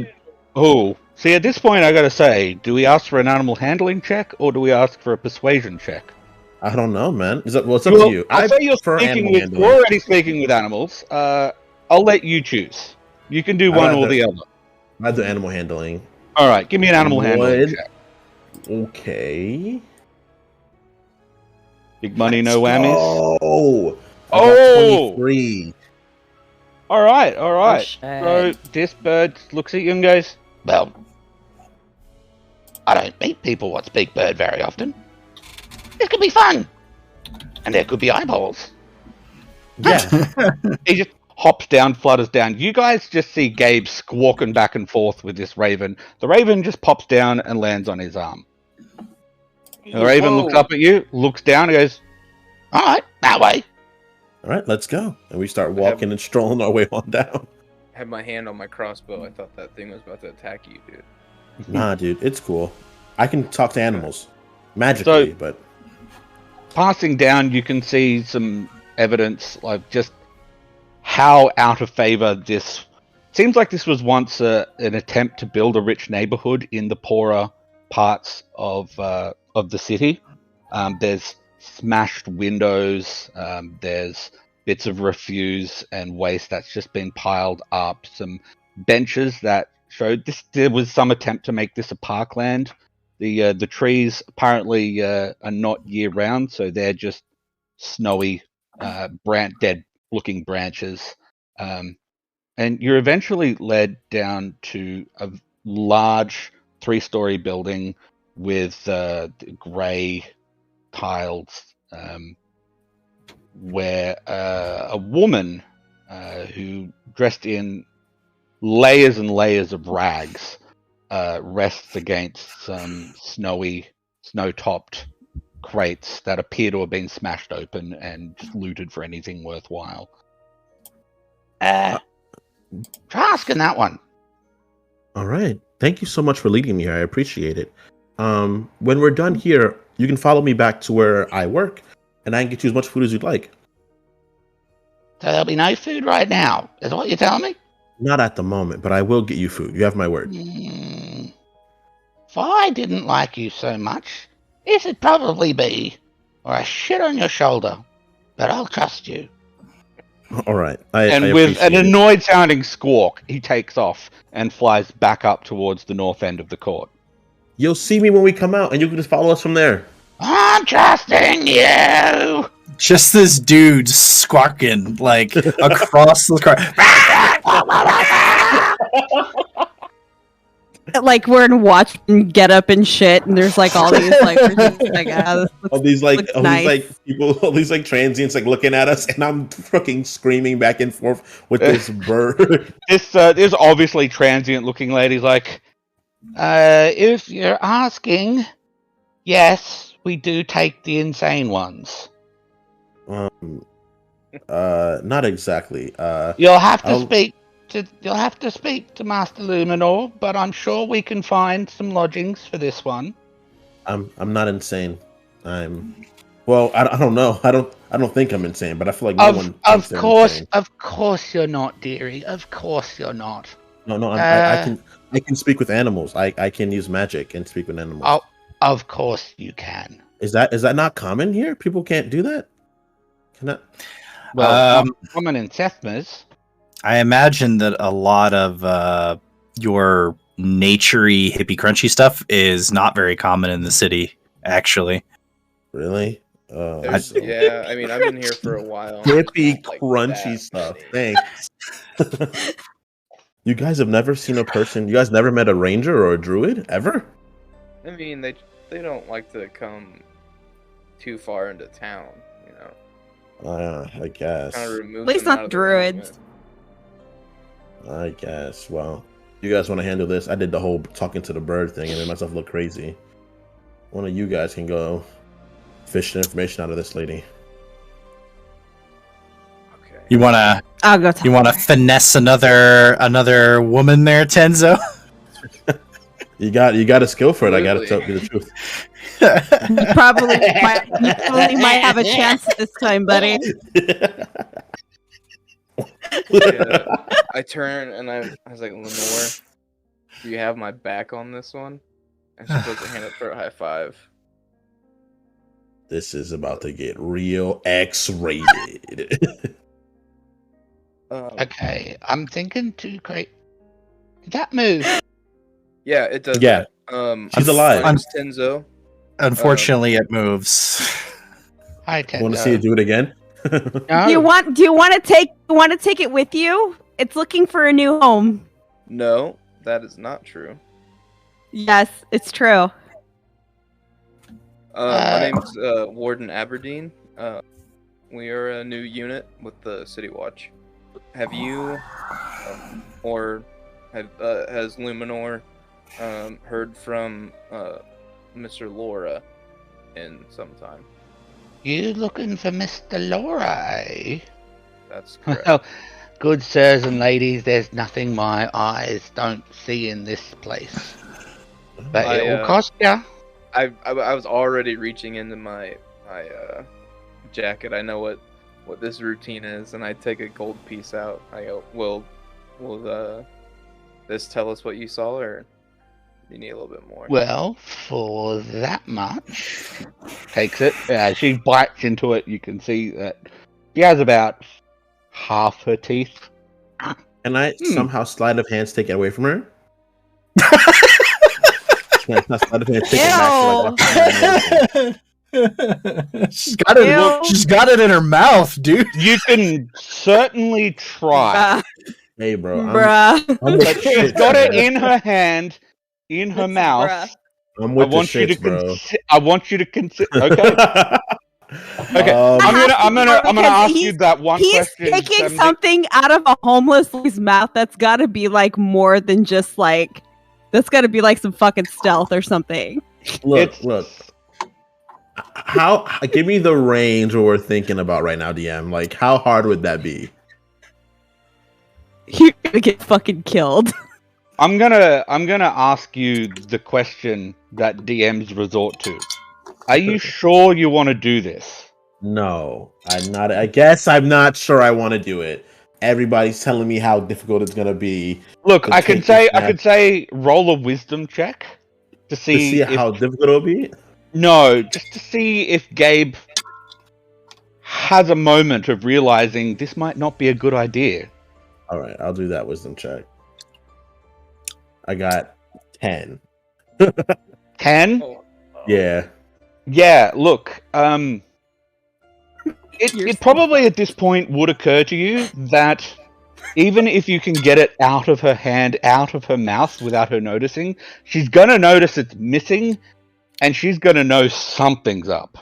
A: Oh, see, at this point, I gotta say, do we ask for an animal handling check or do we ask for a persuasion check?
B: I don't know, man. It's up to you.
A: I'll say you're
B: prefer
A: speaking
B: animal
A: with.
B: handling.
A: You're already speaking with animals. I'll let you choose. You can do
B: I'd
A: one or
B: rather-
A: the other.
B: I do animal handling.
A: All right, give me an animal handling
B: Would-
A: check.
B: Okay.
A: Big money, no whammies.
B: Oh,
A: Oh!
B: 23.
A: All right, all right.
D: shit.
A: So this bird looks at you and goes, "Well, I don't meet people what speak bird very often. This could be fun, and there could be eyeballs."
B: Yeah.
A: He just hops down, flutters down. You guys just see Gabe squawking back and forth with this raven. The raven just pops down and lands on his arm. And the raven looks up at you, looks down, and goes, "All right, that way."
B: All right, let's go. And we start walking and strolling our way on down.
C: I had my hand on my crossbow. I thought that thing was about to attack you, dude.
B: Nah, dude, it's cool. I can talk to animals magically,
A: So-
B: but
A: Passing down, you can see some evidence, like just how out of favor this seems like. This was once an attempt to build a rich neighborhood in the poorer parts of the city. There's smashed windows. There's bits of refuse and waste that's just been piled up. Some benches that showed this. There was some attempt to make this a parkland, The trees apparently are not year round, so they're just snowy, dead-looking branches. And you're eventually led down to a large 3-story building with grey tiles, where a woman who dressed in layers and layers of rags rests against some snow-topped crates that appear to have been smashed open and looted for anything worthwhile. Try asking that one.
B: All right. Thank you so much for leading me here. I appreciate it. When we're done here, you can follow me back to where I work, and I can get you as much food as you'd like.
A: So there'll be no food right now, is what you're telling me?
B: Not at the moment, but I will get you food. You have my word.
A: If I didn't like you so much, it'd probably be or a shit on your shoulder, but I'll trust you.
B: All right.
A: And with an annoyed-sounding squawk, he takes off and flies back up towards the north end of the court.
B: You'll see me when we come out, and you can just follow us from there.
A: I'm trusting you!
E: Just this dude squawking, like, across the car.
D: Like we're in watch and get up and shit, and there's like all these like, we're just like
B: all these
D: nice.
B: people, all these like transients like looking at us, and I'm fucking screaming back and forth with this bird.
A: This obviously transient-looking lady's like, if you're asking, yes, we do take the insane ones.
B: Not exactly.
A: You'll have to speak to Master Luminor, but I'm sure we can find some lodgings for this one.
B: I'm not insane. I don't know. I don't think I'm insane, but I feel like no one.
A: Of course you're not, dearie. Of course you're not.
B: No. I can speak with animals. I can use magic and speak with animals.
A: Oh, of course you can.
B: Is that not common here? People can't do that. Can I?
A: Well, common in Sethmas.
E: I imagine that a lot of your naturey hippie crunchy stuff is not very common in the city, actually.
B: Really?
C: Yeah, I mean, I've been here for a while.
B: Hippie
C: Like
B: crunchy
C: that,
B: stuff.
C: buddy.
B: Thanks. You guys have never seen a person. You guys never met a ranger or a druid ever?
C: I mean, they don't like to come too far into town, you know.
B: I guess.
C: Kind of remove
D: At least
C: them
D: not
C: out of the
D: druids.
B: I guess. Well, you guys want to handle this? I did the whole talking to the bird thing and made myself look crazy. One of you guys can go fish the information out of this lady.
C: Okay.
E: You wanna
D: I'll go.
E: you wanna finesse another woman there, Tenzo?
B: You got a skill for it. I gotta
C: Absolutely.
B: tell you the truth.
D: You probably might have a chance this time, buddy.
C: Yeah, I turn and I was like, Lenore, do you have my back on this one? And she puts her hand up for a high five.
B: This is about to get real X-rated.
A: Okay, I'm thinking too great. Did that move?
C: Yeah, it does.
B: Yeah.
C: That.
B: She's alive.
C: My name's Tenzo.
E: Unfortunately, it moves.
A: Hi, Ted.
B: Want to see you do it again?
A: No.
D: Do you want to take it with you? It's looking for a new home.
C: No, that is not true.
D: Yes, it's true.
C: My name's Warden Aberdeen. We are a new unit with the City Watch. Have you, has Luminor heard from Mr. Laura in some time?
A: You looking for Mr. Laura, eh?
C: That's correct.
A: Well, good sirs and ladies, there's nothing my eyes don't see in this place. But it will cost ya.
C: I was already reaching into my jacket. I know what this routine is, and I take a gold piece out. I go, will this tell us what you saw, or do you need a little bit more?
A: Well, for that much, takes it. She bites into it. You can see that she has about half her teeth.
B: Can I somehow sleight of hands take it away from her? It's not starting to take it back to, like,
E: she's got it.
D: Ew.
E: She's got it in her mouth, dude.
A: You can certainly try.
B: hey, bro.
D: Bruh.
B: I'm
A: But
B: with
A: she's
B: shit,
A: got it
B: bro.
A: in her hand, in her mouth.
D: Bruh.
B: I'm
A: I
B: with the
A: want you to
B: shits, bro.
A: I want you to consider. Okay. Okay.
B: Um,
A: I'm gonna ask
D: Because
A: you that one
D: He's
A: question.
D: taking
A: 70
D: something out of a homeless lady's mouth that's got to be like more than just like that's got to be like some fucking stealth or something.
B: look. How? Give me the range what we're thinking about right now, DM. Like, how hard would that be?
D: You're gonna get fucking killed.
A: I'm gonna ask you the question that DMs resort to. Are you sure you want to do this?
B: No, I'm not. I guess I'm not sure I want to do it. Everybody's telling me how difficult it's gonna be
A: Look,
B: to
A: I could
B: take
A: say
B: this
A: I could say roll a wisdom check to
B: to
A: see,
B: see
A: if
B: how difficult it'll be.
A: no, just to see if Gabe has a moment of realizing this might not be a good idea.
B: All right, I'll do that wisdom check. I got 10.
A: 10?
C: Oh,
B: Yeah.
A: Yeah, look,
D: You're
A: it probably at this point would occur to you that even if you can get it out of her hand, out of her mouth without her noticing, she's gonna notice it's missing, and she's gonna know something's up.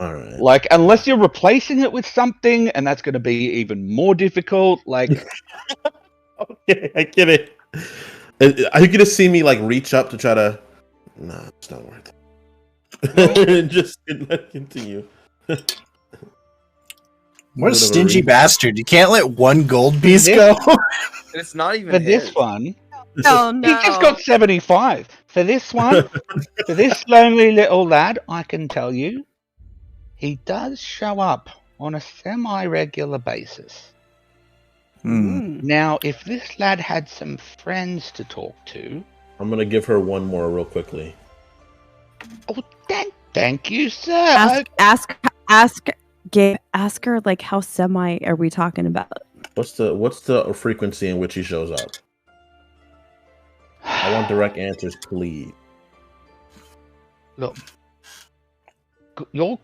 B: All right.
A: Like, unless you're replacing it with something, and that's gonna be even more difficult, like...
B: Okay, I get it. Are you gonna see me like reach up to try to? Nah, it's not worth it. Just let continue.
E: What a
B: Bit of
E: stingy
B: reach.
E: bastard! You can't let one gold piece
A: This-
E: go.
C: and it's not even
A: For
C: his.
A: this one,
D: Oh no!
A: he just got 75. For this one, for this lonely little lad, I can tell you, he does show up on a semi-regular basis.
E: Hmm.
A: Now, if this lad had some friends to talk to...
B: I'm gonna give her one more real quickly.
A: Oh, thank you, sir.
D: Ask Gabe. Ask her like how semi are we talking about?
B: What's the frequency in which he shows up? I want direct answers, please.
A: Look, your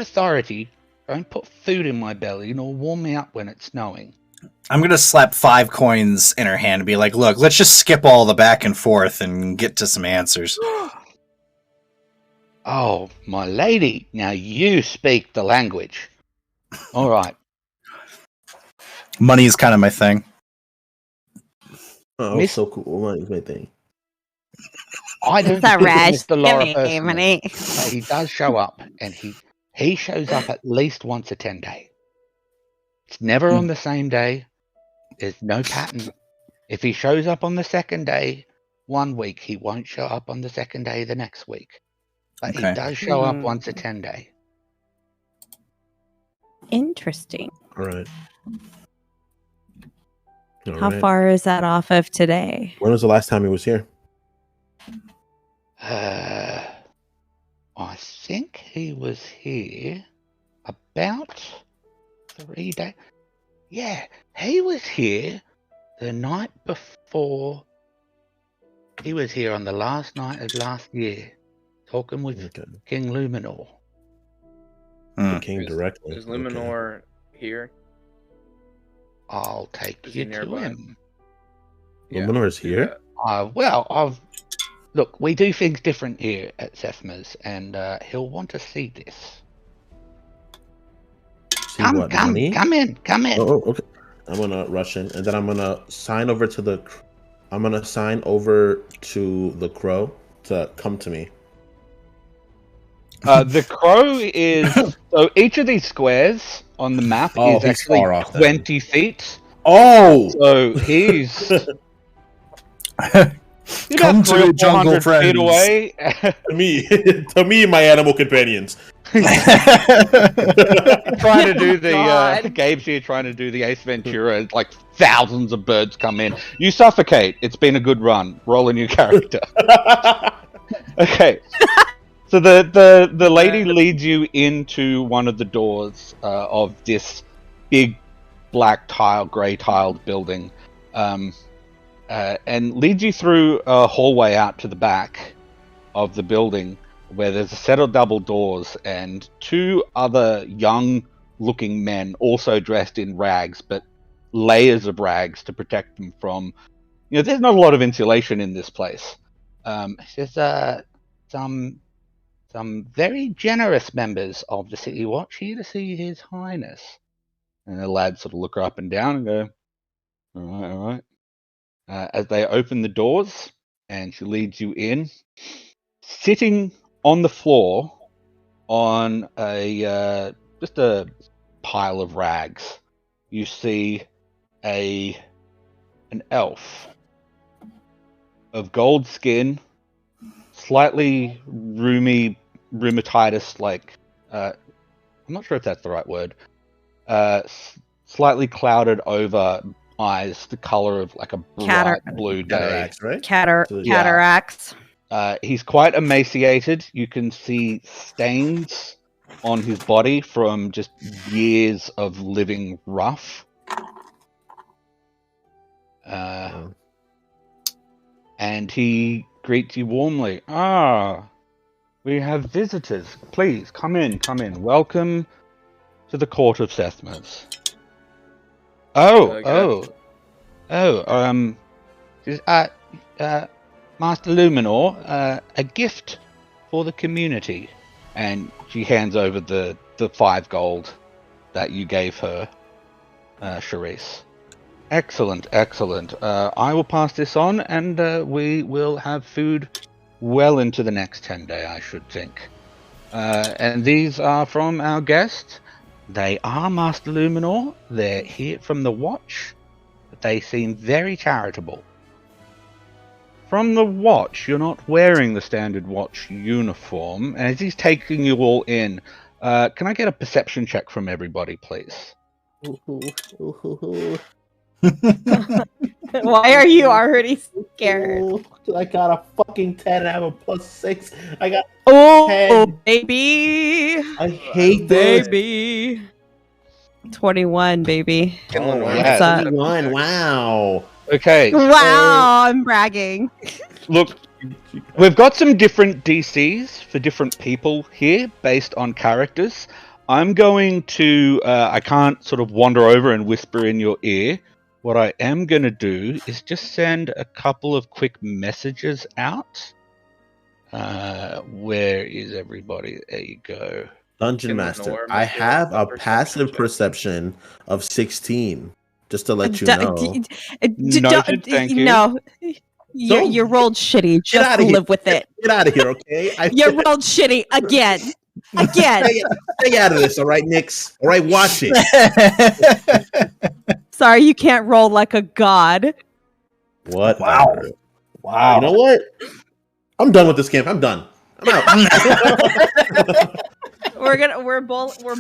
A: authority don't put food in my belly nor warm me up when it's snowing.
E: I'm gonna slap 5 coins in her hand and be like, "Look, let's just skip all the back and forth and get to some answers."
A: Oh, my lady, now you speak the language. All right.
E: Money is kind of my thing.
B: Oh,
A: Miss-
B: so cool. My thing.
A: I don't
D: It's all
A: speak
D: right.
A: with Mr. Laura
D: Give me
A: personally,
D: money.
A: but he does show up, and he shows up at least once a 10-day. It's never on the same day. There's no pattern. If he shows up on the second day, one week, he won't show up on the second day the next week. But
E: Okay.
A: he does show up once a 10-day.
D: Interesting.
B: All right. All
D: How
B: right.
D: far is that off of today?
B: When was the last time he was here?
A: I think he was here about 3 days. Yeah, he was here the night before. He was here on the last night of last year, talking with
B: Okay.
A: King Luminor.
E: Hmm.
B: He came
C: Is-
B: directly.
C: Is Luminor here?
A: I'll take
C: Is he
A: you to
C: nearby?
A: him.
B: Okay. Luminor is
C: do
B: here?
C: that.
A: Look, we do things different here at Sethmas, and he'll want to see this.
B: See what, money?
A: Come in.
B: Oh, okay. I'm gonna rush in, and then I'm gonna sign over to the. I'm gonna sign over to the crow to come to me.
A: The crow is so each of these squares on the map
B: Oh,
A: is
B: he's
A: actually
B: far off then.
A: 20 feet.
B: Oh,
A: So he's
E: Come
A: about
E: to
A: 300
E: the jungle,
A: feet
E: friends.
A: away.
B: to me, my animal companions.
A: trying to do the
D: God.
A: Gabe's here trying to do the Ace Ventura, and like thousands of birds come in. You suffocate. It's been a good run. Roll a new character. Okay. So the lady leads you into one of the doors of this big black grey tiled building. and leads you through a hallway out to the back of the building, where there's a set of double doors and two other young-looking men, also dressed in rags, but layers of rags to protect them from. There's not a lot of insulation in this place. There's some very generous members of the City Watch here to see His Highness. And the lads sort of look her up and down and go, all right. As they open the doors, and she leads you in, sitting on the floor on just a pile of rags, you see an elf of gold skin, slightly rheumatitis, like I'm not sure if that's the right word. Slightly clouded over eyes, the color of like a bright blue day.
B: Cataracts, right?
D: Cataracts.
A: He's quite emaciated. You can see stains on his body from just years of living rough. And he greets you warmly. We have visitors. Please, come in. Welcome to the court of Sethmas. Master Luminor, a gift for the community. And she hands over the 5 gold that you gave her, Charisse. Excellent. I will pass this on, and we will have food well into the next 10 day, I should think. And these are from our guests. They are Master Luminor. They're here from the Watch, but they seem very charitable. From the Watch, you're not wearing the standard Watch uniform. And as he's taking you all in, can I get a perception check from everybody, please?
D: Why are you already scared?
B: I got a fucking 10. I have a +6. I got 10.
D: Baby.
B: I hate this.
D: Baby. 21, baby.
B: Oh,
A: Yes.
B: wow. 21. Wow.
A: Okay.
D: Wow, I'm bragging.
A: Look, we've got some different DCs for different people here based on characters. I'm going to, I can't sort of wander over and whisper in your ear. What I am going to do is just send a couple of quick messages out. Where is everybody? There you go.
B: Dungeon Master, I have a passive perception of 16. Just to let you know.
A: Noted, thank you.
D: No. You rolled shitty. Just live with it.
B: Get out of here, okay?
D: You rolled shitty again.
B: Stay out of this, all right, Nix? All right, watch it.
D: Sorry, you can't roll like a god.
B: What?
E: Wow.
B: You know what? I'm done with this camp. I'm done. I'm out.
D: We're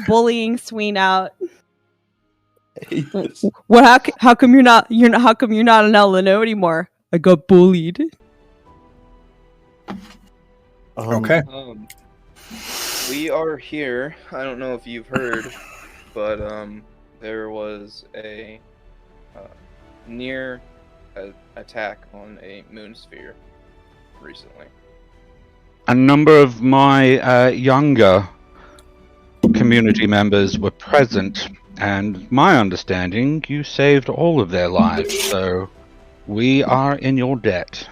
D: bullying Sween out. Well, how come you're not an LNO anymore? I got bullied.
E: Okay.
C: We are here. I don't know if you've heard, but there was a near attack on a moon sphere recently.
A: A number of my younger community members were present, and my understanding, you saved all of their lives, so we are in your debt.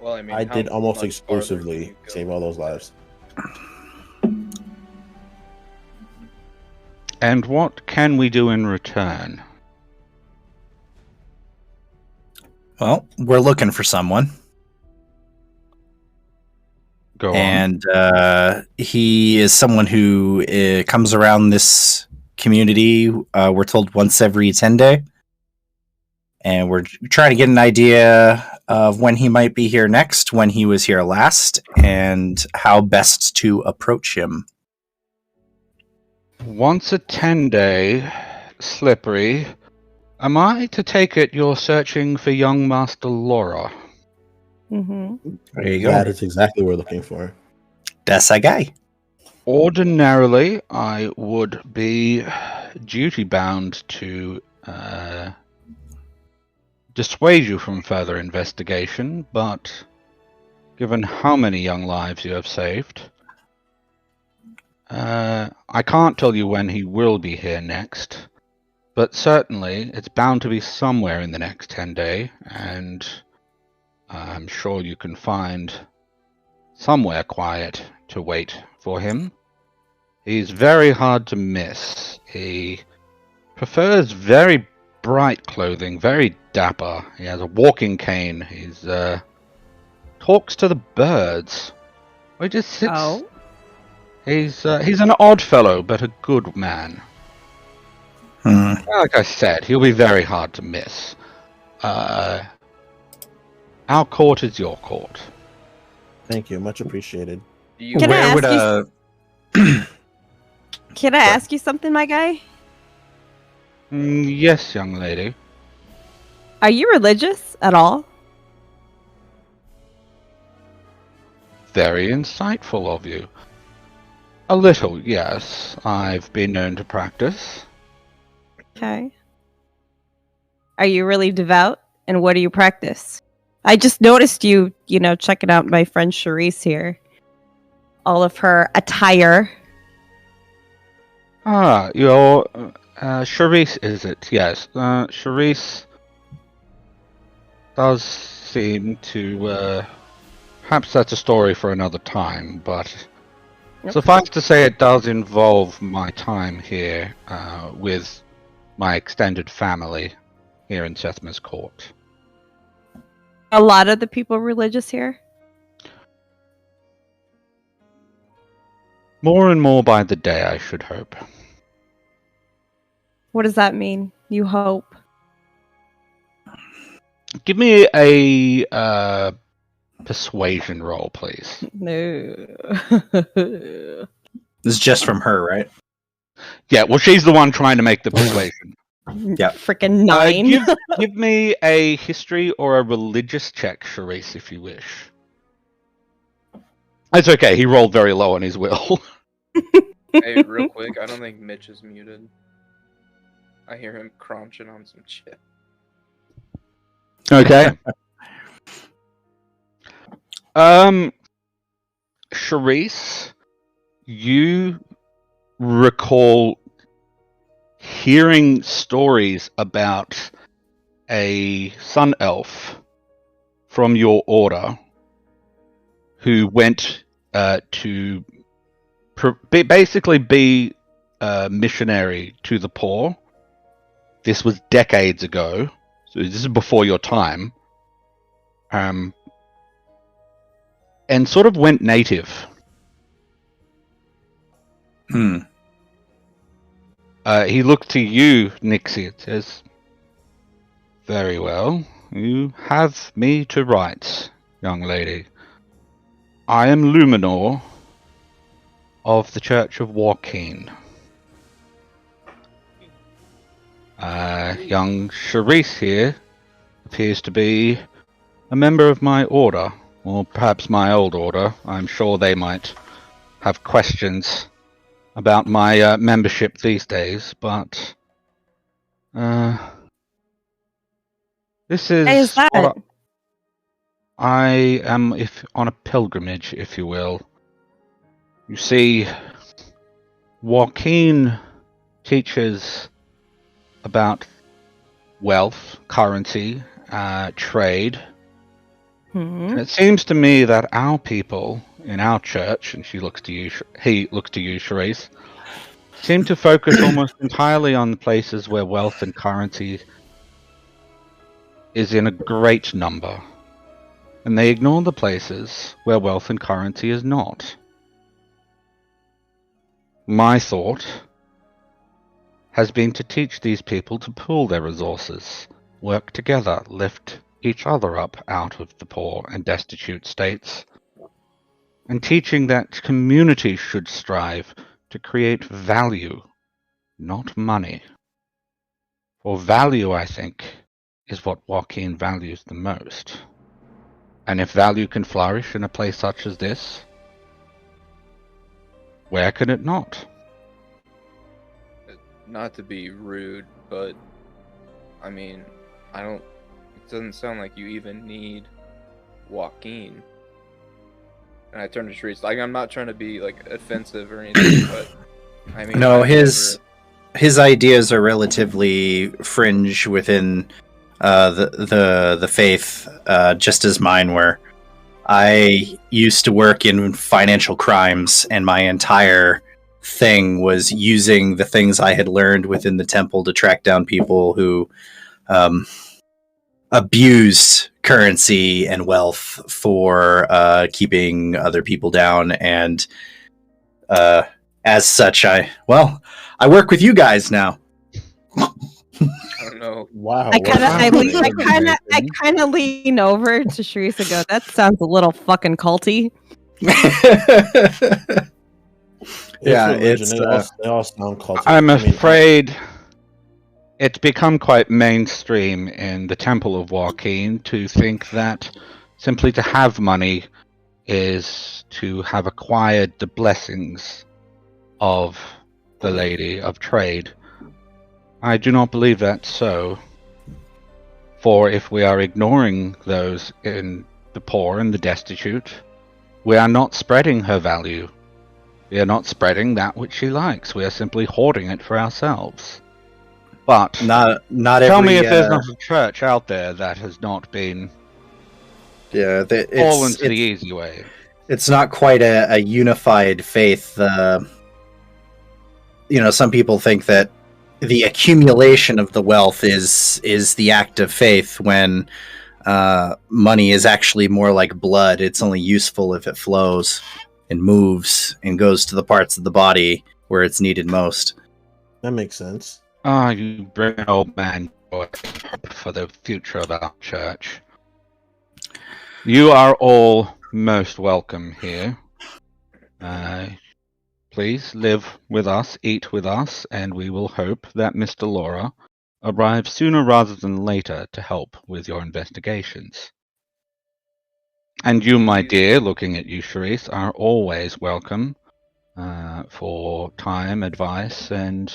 C: Well, I mean,
B: I did almost
C: much
B: exclusively
C: farther can you go?
B: save all those lives.
A: And what can we do in return?
E: Well, we're looking for someone.
A: Go on.
E: And he is someone who comes around this community, we're told, once every 10 day. And we're trying to get an idea of when he might be here next, when he was here last, and how best to approach him.
A: Once a 10-day, Slippery, am I to take it you're searching for young Master Laura?
D: Mm-hmm.
E: There you go.
B: That is exactly what we're looking for.
E: That's a guy.
A: Ordinarily, I would be duty-bound to dissuade you from further investigation, but given how many young lives you have saved, I can't tell you when he will be here next, but certainly it's bound to be somewhere in the next 10 days, and I'm sure you can find somewhere quiet to wait for him. He's very hard to miss. He prefers very bright clothing, very dapper. He has a walking cane. He's talks to the birds. He just sits.
D: Oh.
A: He's an odd fellow, but a good man.
E: Hmm.
A: Like I said, he'll be very hard to miss. Our court is your court.
B: Thank you, much appreciated.
C: Do you
D: Can I
E: Where
D: ask
E: would
D: Can I ask you something, my guy?
A: Yes, young lady.
D: Are you religious at all?
A: Very insightful of you. A little, yes. I've been known to practice.
D: Okay. Are you really devout? And what do you practice? I just noticed you, checking out my friend Charisse here. All of her attire.
A: Ah, your Charisse, is it? Yes. Charisse does seem to. Perhaps that's a story for another time, but
D: Yep.
A: suffice to say, it does involve my time here with my extended family here in Sethmas Court.
D: A lot of the people religious here?
A: More and more by the day, I should hope.
D: What does that mean? You hope?
A: Give me a persuasion roll, please.
D: No.
E: this is just from her, right?
A: Yeah, well, she's the one trying to make the persuasion.
E: Yep.
D: Freaking 9.
A: Give me a history or a religious check, Charisse, if you wish. It's okay. He rolled very low on his will.
C: Hey, real quick, I don't think Mitch is muted. I hear him crunching on some shit.
A: Okay. Charisse, you recall hearing stories about a sun elf from your order who went to basically be a missionary to the poor. This was decades ago, so this is before your time. And sort of went native.
E: Hmm.
A: He looked to you, Nixie, and says, "Very well. You have me to rights, young lady. I am Luminor of the Church of Joaquin. Young Charisse here appears to be a member of my order, or perhaps my old order. I'm sure they might have questions about my membership these days, but this is
D: Hey, is that?
A: what I am on a pilgrimage, if you will. You see, Joaquin teaches about wealth, currency, trade. And it seems to me that our people in our church, and he looks to you, Charisse, seem to focus almost entirely on the places where wealth and currency is in a great number. And they ignore the places where wealth and currency is not. My thought has been to teach these people to pool their resources, work together, lift each other up out of the poor and destitute states, and teaching that communities should strive to create value, not money. For value, I think, is what Joaquin values the most. And if value can flourish in a place such as this, where can it not?
C: Not to be rude, but I mean, I don't doesn't sound like you even need Joaquin. And I turn to Sharice. Like, I'm not trying to be like offensive or anything, but I mean,
E: No,
C: I've
E: his ideas are relatively fringe within the faith, just as mine were. I used to work in financial crimes, and my entire thing was using the things I had learned within the temple to track down people who abused currency and wealth for keeping other people down. And as such, I work with you guys now.
C: I don't know.
B: Wow.
D: I kind
A: Amazing.
D: of lean over to Sharice and go, "That sounds a little fucking culty."
E: Yeah,
B: religion.
E: it's,
B: They all sound culty.
A: I'm
B: I mean,
A: afraid it's become quite mainstream in the Temple of Joaquin to think that simply to have money is to have acquired the blessings of the Lady of Trade. I do not believe that's so. For if we are ignoring those in the poor and the destitute, we are not spreading her value. We are not spreading that which she likes. We are simply hoarding it for ourselves. But
E: not
A: tell
E: every,
A: me if there's not a church out there that has not been
E: yeah,
A: fallen to the easy way.
E: It's not quite a unified faith. Some people think that the accumulation of the wealth is the act of faith, when money is actually more like blood. It's only useful if it flows and moves and goes to the parts of the body where it's needed most.
B: that makes sense.
A: Ah, you bring an old man hope for the future of our church. You are all most welcome here. Please live with us, eat with us, and we will hope that Mr. Laura arrives sooner rather than later to help with your investigations. And you, my dear, looking at you, Sharice, are always welcome for time, advice, and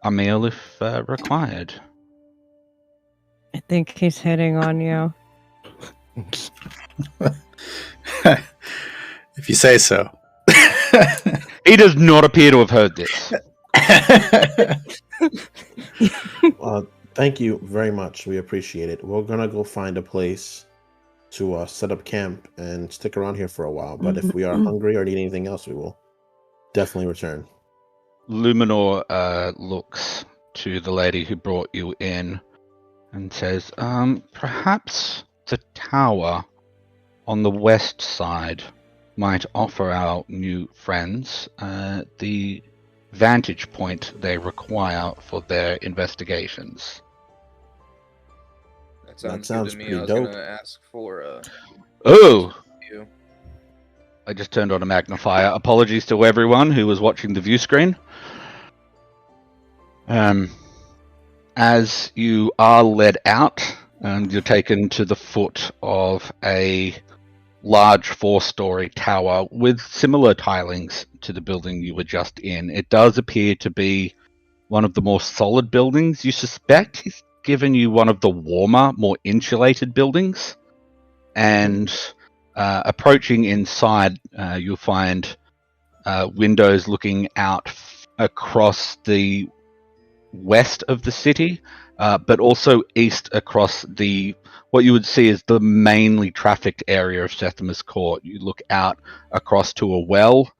A: a meal if required.
D: I think he's hitting on you.
E: If you say so.
A: He does not appear to have heard this.
B: Thank you very much. We appreciate it. We're gonna go find a place to set up camp and stick around here for a while. But if we are hungry or need anything else, we will definitely return.
A: Luminor looks to the lady who brought you in and says, perhaps the tower on the west side might offer our new friends the vantage point they require for their investigations.
C: That sounds
B: sounds
C: good to me.
B: pretty
C: I was
B: dope.
C: gonna ask for
A: Oh!
C: you.
A: I just turned on a magnifier. Apologies to everyone who was watching the view screen. As you are led out, you're taken to the foot of a large 4-story tower with similar tilings to the building you were just in. It does appear to be one of the more solid buildings. You suspect he's given you one of the warmer, more insulated buildings. And approaching inside, you'll find windows looking out across the west of the city, but also east across what you would see is the mainly trafficked area of Sethmas Court. You look out across to a well.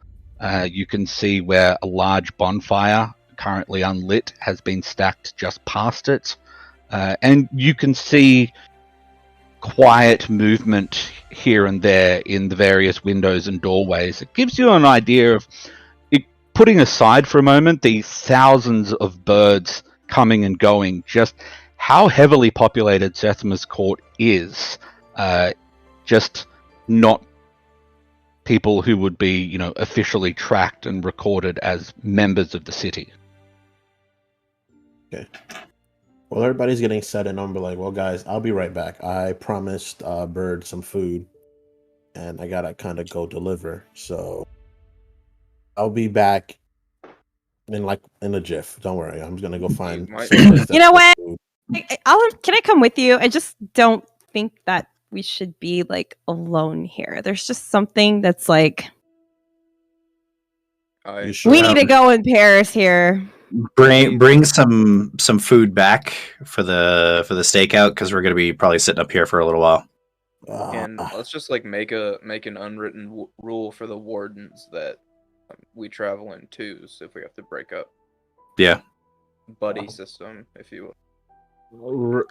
A: You can see where a large bonfire, currently unlit, has been stacked just past it. And you can see quiet movement here and there in the various windows and doorways. It gives you an idea of, putting aside for a moment the thousands of birds coming and going, just how heavily populated Sethmas Court is. Just not people who would be, officially tracked and recorded as members of the city.
B: Okay. Well, everybody's getting set, and I'm like, well, guys, I'll be right back. I promised Bird some food, and I gotta kind of go deliver. So I'll be back in a jiff. Don't worry, I'm just gonna go find.
C: might-
B: someplace
D: You know
B: that's
D: what?
B: food.
D: Can I come with you? I just don't think that we should be like alone here. There's just something that's like
B: You sure?
D: we need to go in pairs here.
E: Bring some food back for the stakeout because we're gonna be probably sitting up here for a little while.
C: And let's just like make an unwritten rule for the wardens that we travel in twos if we have to break up.
E: Yeah.
C: Buddy system, if you
B: Oh,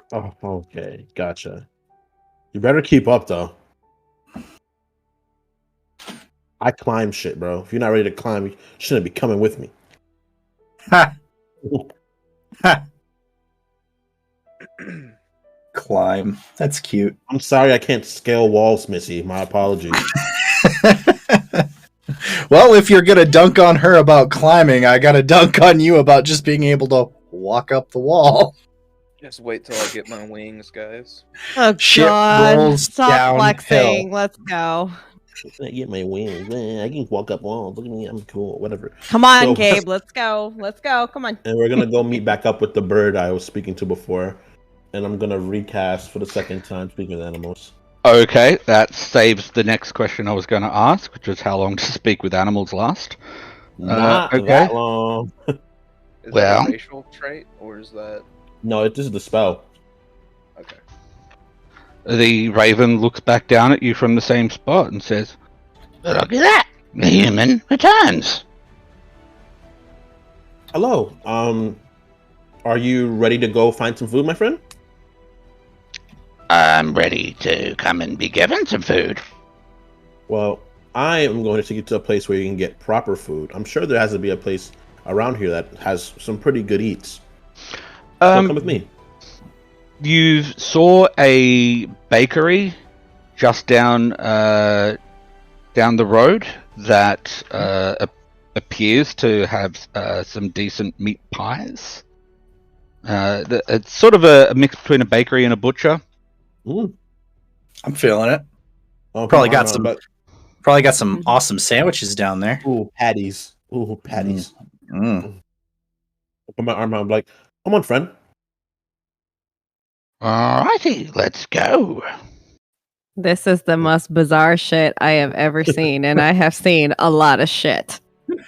B: okay, gotcha. You better keep up though. I climb shit, bro. If you're not ready to climb, you shouldn't be coming with me.
E: Ha. Ha. Climb. That's cute.
B: I'm sorry I can't scale walls, Missy. My apologies.
E: Well, if you're gonna dunk on her about climbing, I gotta dunk on you about just being able to walk up the wall.
C: just wait till I get my wings, guys.
D: Oh
E: Shit
D: god.
E: rolls
D: Stop
E: downhill.
D: flexing. Let's go.
B: I get my wings. Man, I can walk up walls. Look at me. I'm cool. Whatever.
D: Come on,
B: So-
D: Gabe. Let's go. Let's go. Come on.
B: And we're gonna go meet back up with the bird I was speaking to before. And I'm gonna recast for the second time speaking of animals.
A: Okay, that saves the next question I was going to ask, which was how long does speak with animals last?
B: Not
A: okay.
B: that long.
C: Is
A: Well-
C: that a racial trait, or is that
B: No, this is the spell.
C: okay?
A: The raven looks back down at you from the same spot and says, "Look at that! The human returns."
B: Hello. Are you ready to go find some food, my friend?
A: I'm ready to come and be given some food.
B: Well, I am going to take you to a place where you can get proper food. I'm sure there has to be a place around here that has some pretty good eats. So come with me.
A: You saw a bakery just down the road that appears to have some decent meat pies. It's sort of a mix between a bakery and a butcher.
B: Ooh.
E: I'm feeling it.
B: Oh,
E: Probably
B: come
E: got
B: on,
E: some-
B: but-
E: Probably got some awesome sandwiches down there.
B: Ooh, patties. Ooh, patties.
E: Mm.
B: Put my arm out. I'm like, come on, friend.
A: Alrighty, let's go.
D: This is the most bizarre shit I have ever seen, and I have seen a lot of shit.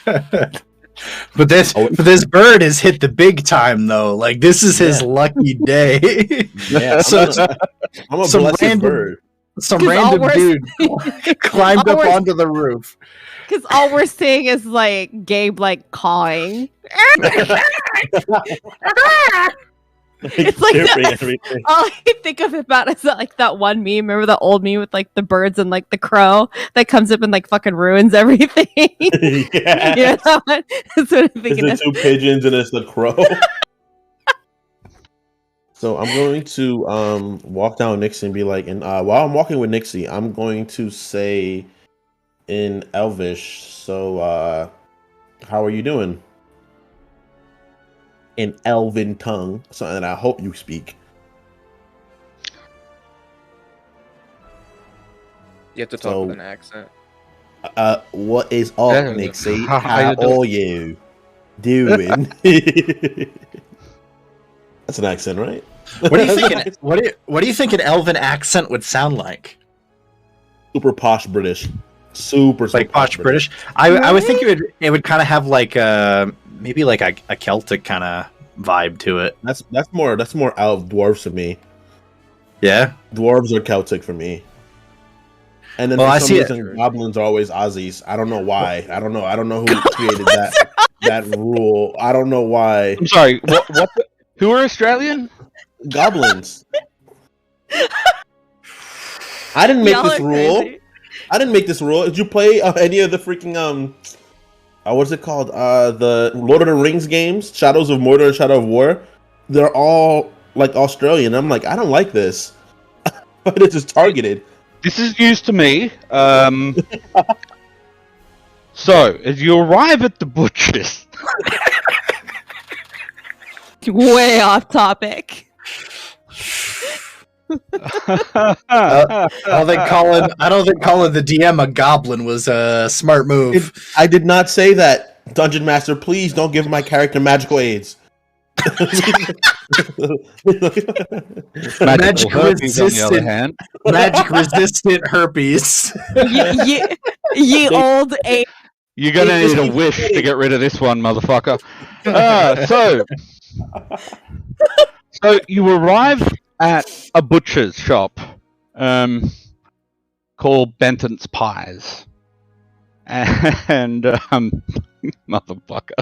E: But this bird has hit the big time though. Like this is his lucky day.
B: Yeah,
E: So-
B: I'm a
E: some
B: blessed
E: random-
B: bird.
E: Some
D: 'Cause all
E: random
D: we're-
E: dude climbed
D: all
E: up
D: we're-
E: onto the roof.
D: Because all we're seeing is like Gabe like cawing. It's like
B: Chirping
D: that-
B: everything.
D: All I think of about is like that one meme. Remember the old meme with like the birds and like the crow that comes up and like fucking ruins everything?
B: Yeah.
D: You know that one? That's what I'm
B: It's
D: thinking
B: the
D: of.
B: two pigeons and it's the crow. So I'm going to walk down Nixie and be like, and while I'm walking with Nixie, I'm going to say in Elvish, so how are you doing? In Elven tongue, something that I hope you speak.
C: You have to talk
B: So-
C: with an accent.
B: What is up,
A: Yeah.
B: Nixie?
A: How
B: How
A: you doing?
B: are you doing? That's an accent, right?
E: What do you think? What do you think an elven accent would sound like?
B: Super posh British. Super
E: Like posh British? I would think it would kind of have like maybe like a Celtic kind of vibe to it.
B: That's more elf dwarves to me.
E: Yeah.
B: Dwarves are Celtic for me. And then
E: Well, I
B: for some
E: see it.
B: reason, goblins are always Aussies. I don't know why. I don't know who created that rule. I don't know why.
A: I'm sorry. What? Who are Australian?
B: Goblins. I didn't make
D: Y'all
B: this
D: are
B: rule.
D: crazy.
B: I didn't make this rule. Did you play any of the freaking what's it called? The Lord of the Rings games, Shadows of Mordor and Shadow of War. They're all like Australian. I'm like, I don't like this. But it's just targeted.
A: This is news to me. So, as you arrive at the butcher's,
D: Way off topic.
E: I don't think calling the DM a goblin was a smart move.
B: I did not say that, Dungeon Master. Please don't give my character magical aids.
A: Magical herpes, on the other hand.
E: Magic resistant herpes.
D: Ye old a.
A: You're gonna need a wish to get rid of this one, motherfucker. So you arrive at a butcher's shop called Benton's Pies. And, motherfucker.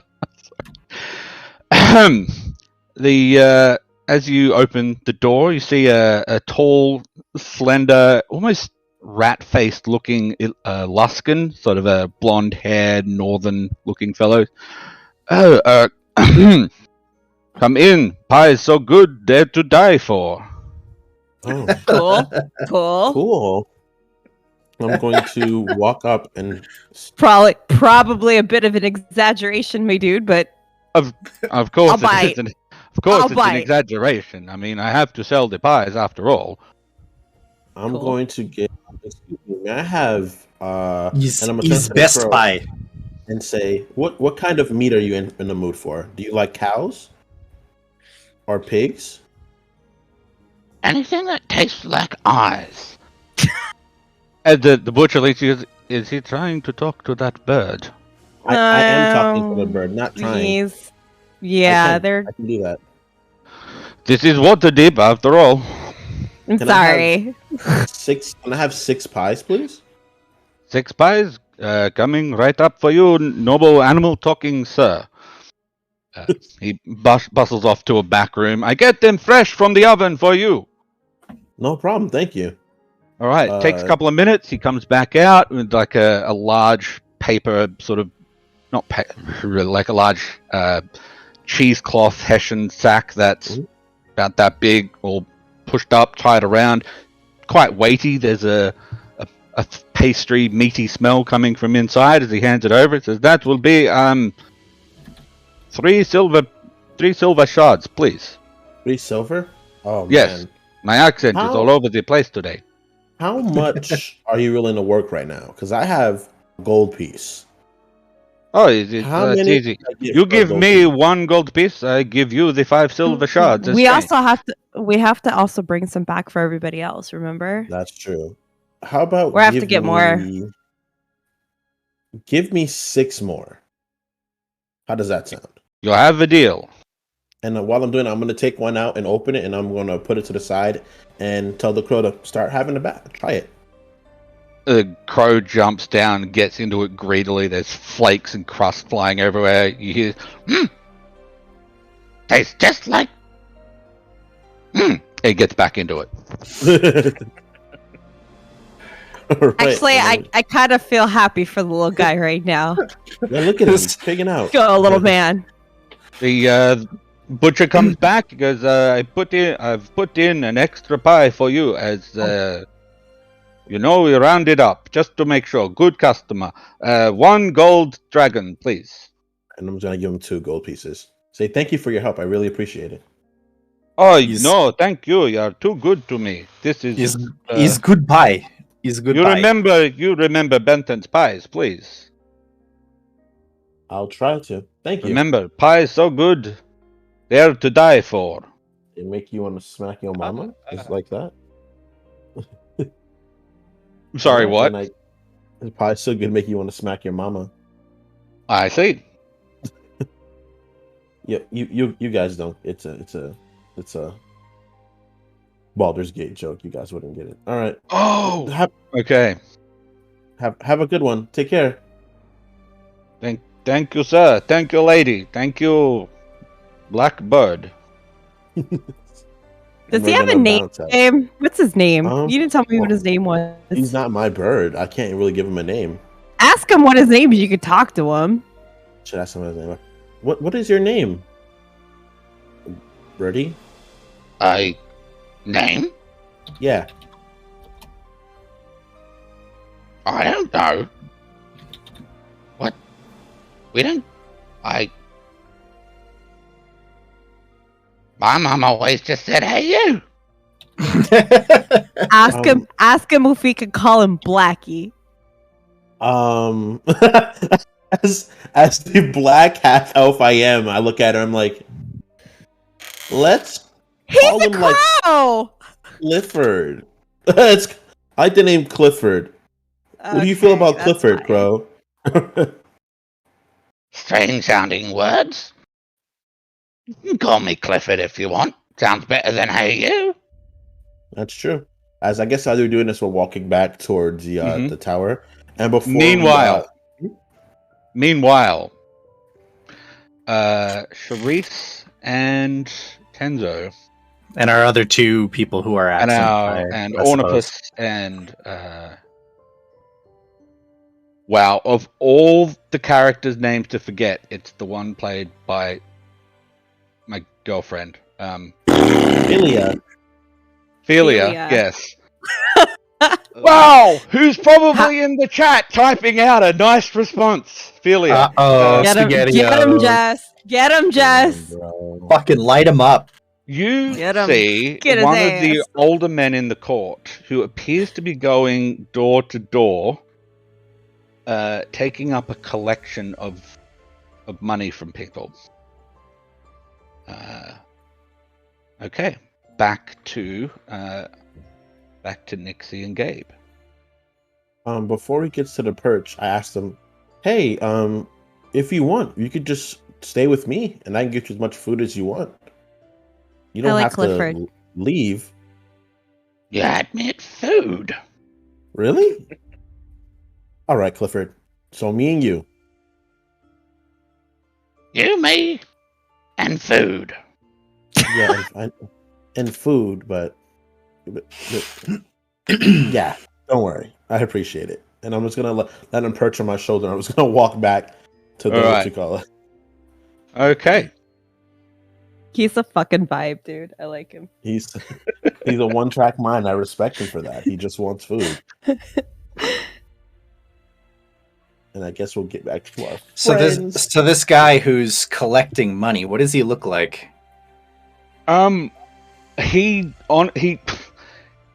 A: As you open the door, you see a tall, slender, almost rat-faced looking Luskin, sort of a blonde-haired, northern-looking fellow. Oh, come in. Pie is so good, they're to die for.
B: Oh,
D: Cool.
B: cool. I'm going to walk up and
D: Probably a bit of an exaggeration, my dude, but
A: Of course,
D: I'll buy it.
A: It's an exaggeration. I mean, I have to sell the pies after all.
B: I'm
D: Cool.
B: going to get. Excuse me, may I have?
E: He's
B: and I'm gonna turn to the
E: best
B: crow
E: pie.
B: and say, what kind of meat are you in the mood for? Do you like cows or pigs?
A: Anything that tastes like eyes. And the butcher lady is he trying to talk to that bird?
B: I am talking to the bird, not trying. I can do that.
A: This is Waterdeep after all.
D: I'm
B: Can I
D: sorry.
B: Can I have 6 pies, please?
A: 6 pies coming right up for you, noble animal talking sir. He bustles off to a back room. I get them fresh from the oven for you.
B: No problem, thank you.
A: All right, takes a couple of minutes. He comes back out with like a large paper, sort of, not paper, like a large cheesecloth Hessian sack that's about that big, all pushed up, tied around, quite weighty. There's a pastry, meaty smell coming from inside as he hands it over. It says, that will be 3 silver shards, please.
B: 3 silver? Oh,
A: Yes.
B: man.
A: My accent is
B: How-
A: all over the place today.
B: How much are you willing to work right now? Because I have a gold piece.
A: Oh, it's
B: How many
A: easy.
B: can I get
A: You
B: for a
A: give
B: gold
A: me
B: piece?
A: 1 gold piece, I give you the 5 silver shards. as
D: We
A: change.
D: also have to also bring some back for everybody else, remember?
B: That's true. How about
D: We have to
B: give
D: get more.
B: Give me 6 more. How does that sound?
A: You'll have a deal.
B: And while I'm doing it, I'm going to take one out and open it, and I'm going to put it to the side and tell the crow to start having a bath. Try it.
A: The crow jumps down and gets into it greedily. There's flakes and crust flying everywhere. You hear, tastes just like. It gets back into it.
B: All right,
D: Actually,
B: and then-
D: I kind of feel happy for the little guy right now.
B: Yeah, look at him. He's pigging out.
D: Go, little man.
A: The butcher comes back. He goes, I've put in an extra pie for you as we round it up just to make sure. Good customer. 1 gold dragon, please.
B: And I'm just going to give him 2 gold pieces. Say thank you for your help. I really appreciate it.
A: Oh
E: He's-
A: no, thank you. You're too good to me. This is.
E: He's good pie. He's good
A: you
E: pie.
A: remember Benton's pies, please.
B: I'll try to. Thank you.
A: Remember, pie is so good. They're to die for.
B: It make you want to smack your mama? Just like that?
A: I'm sorry, what?
B: It's probably so good make you want to smack your mama.
A: I see.
B: Yeah, you guys don't. It's a Baldur's Gate joke. You guys wouldn't get it. All right.
A: Oh,
B: Have
A: okay.
B: a good one. Take care.
A: Thank you, sir. Thank you, lady. Thank you, Blackbird.
D: Does he have a name? What's his name? You didn't tell me what his name was.
B: He's not my bird. I can't really give him a name.
D: Ask him what his name is. You could talk to him.
B: Should ask him his name. What is your name? Birdie?
A: Name?
B: Yeah.
A: I don't know. What? We don't. My mom always just said, "Hey, you."
D: Ask him if we could call him Blackie.
B: As the black half elf I am, I look at her. I'm like, Let's
D: He's
B: call
D: a
B: him like
D: crow.
B: Clifford. I like the name Clifford. What do you feel
D: Okay,
B: about
D: that's
B: Clifford,
D: fine.
B: Crow?
A: Strange sounding words. You can call me Clifford if you want. Sounds better than hey you.
B: That's true. As I guess as we're doing this, we're walking back towards the tower, and before
A: Meanwhile, Sharice and Tenzo
E: And our other two people who are
A: and
E: absent.
A: and
E: I suppose.
A: Ornipus and wow, of all the characters' names to forget, it's the one played by my girlfriend.
B: Philia.
A: Philia,
D: Philia.
A: yes. Wow, who's probably in the chat typing out a nice response? Philia.
E: Uh-oh,
D: Get him,
E: SpaghettiOs.
D: Jess. Get him, Jess.
B: Bro.
E: Fucking light him up.
A: You
D: Get him.
A: see
D: Get his
A: one of the
D: ass.
A: older men in the court who appears to be going door to door, taking up a collection of money from people. Okay, back to Nixie and Gabe.
B: Before he gets to the perch, I asked him, "Hey, if you want, you could just stay with me, and I can get you as much food as you want. You don't
D: like
B: have
D: Clifford.
B: to leave."
A: You admit food.
B: Really? All right, Clifford. So me and you.
A: You, me, and food.
B: Yeah, and food, but yeah, don't worry. I appreciate it. And I'm just gonna let him perch on my shoulder. I'm just gonna walk back to the
A: All right.
B: what you call it.
A: Okay.
D: He's a fucking vibe, dude. I like him.
B: He's a one-track mind. I respect him for that. He just wants food. And I guess we'll get back to our friends.
E: So this guy who's collecting money, what does he look like?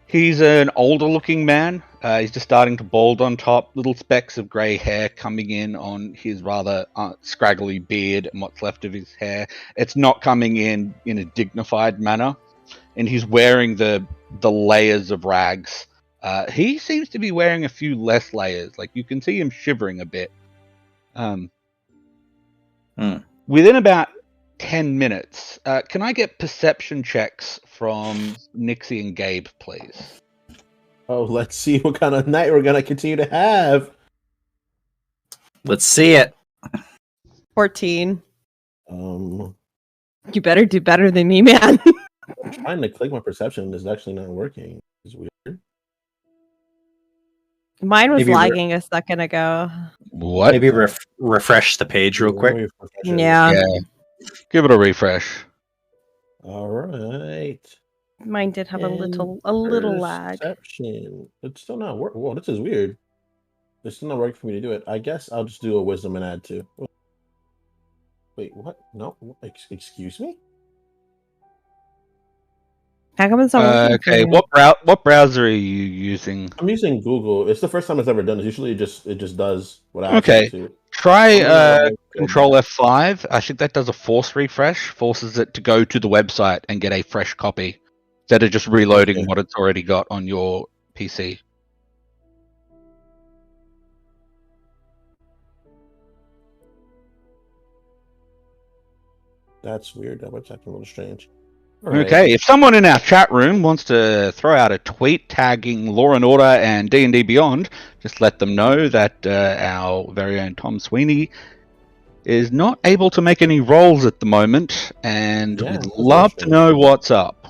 A: He's an older looking man. He's just starting to bald on top, little specks of grey hair coming in on his rather scraggly beard and what's left of his hair. It's not coming in a dignified manner, and he's wearing the layers of rags. He seems to be wearing a few less layers. Like you can see him shivering a bit. Within about 10 minutes, can I get perception checks from Nixie and Gabe, please?
B: Oh, let's see what kind of night we're gonna continue to have.
E: Let's see it.
D: 14.
B: Um,
D: You better do better than me, man.
B: I'm trying to click my perception. It's actually not working. It's weird.
D: Mine was
E: Maybe
D: lagging a second ago.
A: What?
E: Maybe refresh the page real quick.
B: Let me refresh it.
D: Yeah.
A: Give it a refresh.
B: All right.
D: Mine did have a little lag.
B: Perception. It's still not working. Whoa, this is weird. It's still not working for me to do it. I guess I'll just do a wisdom and add 2. Wait, what? No, excuse me.
D: How come it's not working for
A: Okay,
D: you?
A: what browser are you using?
B: I'm using Google. It's the first time it's ever done this. Usually, it just does what I ask
A: Okay.
B: it to.
A: Try Control F5. I think that does a force refresh. Forces it to go to the website and get a fresh copy instead of just reloading
B: Okay.
A: what it's already got on your PC.
B: That's weird. That website's acting a little strange. All right.
A: Okay, if someone in our chat room wants to throw out a tweet tagging Law and Order and D&D Beyond, just let them know that our very own Tom Sweeney is not able to make any rolls at the moment, and
B: Yeah,
A: we'd
B: that's
A: love to
B: interesting.
A: know what's up.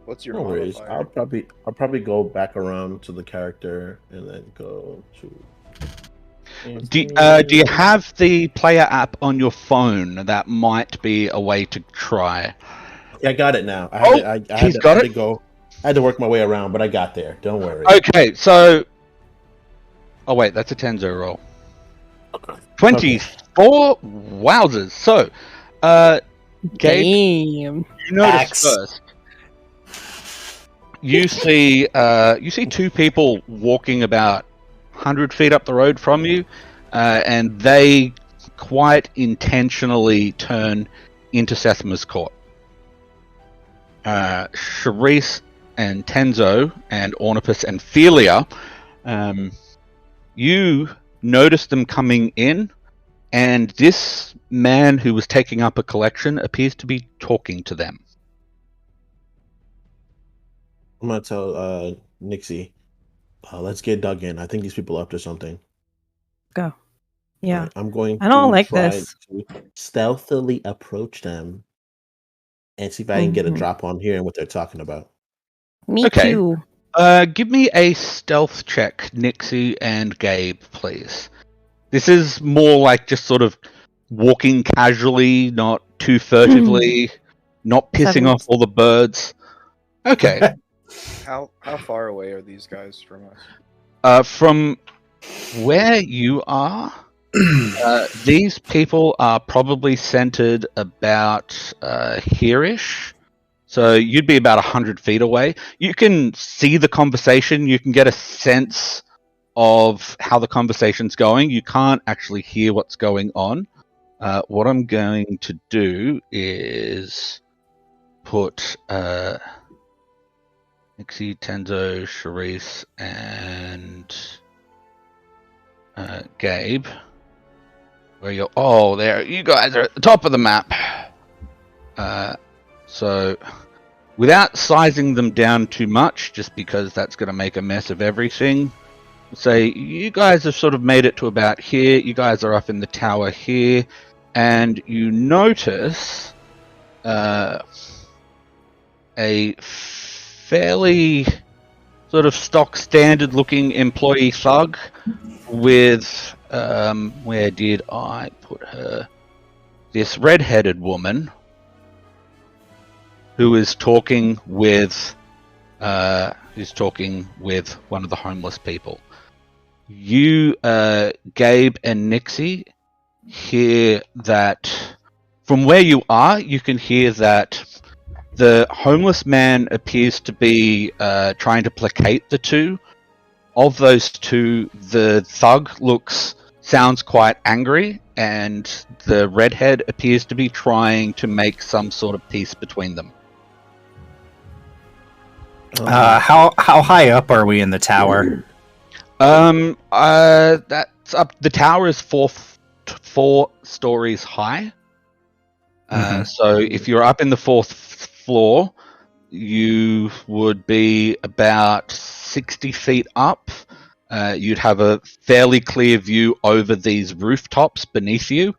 C: What's your
B: No worries.
C: modifier?
B: I'll probably go back around to the character and then go to.
A: Do you have the player app on your phone? That might be a way to try.
B: Yeah, I got it now. I
A: he's got it?
B: I had to work my way around, but I got there. Don't worry.
A: Okay, so... Oh wait, that's a Tenzo roll. 24? Wowzers. So, Gabe,
D: Damn.
A: you notice
E: Axe.
A: first. You see 2 people walking about 100 feet up the road from you, and they quite intentionally turn into Sethmas court. Charisse and Tenzo and Ornipus and Philia, you notice them coming in, and this man who was taking up a collection appears to be talking to them.
B: I'm gonna tell Nixie, let's get dug in. I think these people are up to something.
D: Go. Yeah.
B: Right, I'm going
D: I don't
B: to
D: like
B: try
D: this.
B: to stealthily approach them and see if I can get a drop on hearing what they're talking about.
D: Me
A: Okay.
D: too.
A: Give me a stealth check, Nixie and Gabe, please. This is more like just sort of walking casually, not too furtively, not pissing
D: 7.
A: off all the birds. Okay.
C: How far away are these guys from us?
A: From where you are, these people are probably centered about here-ish. So you'd be about 100 feet away. You can see the conversation. You can get a sense of how the conversation's going. You can't actually hear what's going on. What I'm going to do is put Nixie, Tenzo, Charisse, and Gabe. Where you're? Oh, there. You guys are at the top of the map. So, without sizing them down too much, just because that's going to make a mess of everything, say you guys have sort of made it to about here. You guys are up in the tower here, and you notice a fairly sort of stock standard looking employee thug with where did I put her? This red-headed woman who is talking with one of the homeless people. You, Gabe and Nixie, hear that from where you are. You can hear that the homeless man appears to be trying to placate the two. Of those two, the thug sounds quite angry, and the redhead appears to be trying to make some sort of peace between them.
E: How high up are we in the tower?
A: That's up. The tower is four stories high. So if you're up in the 4th floor, you would be about 60 feet up. You'd have a fairly clear view over these rooftops beneath you.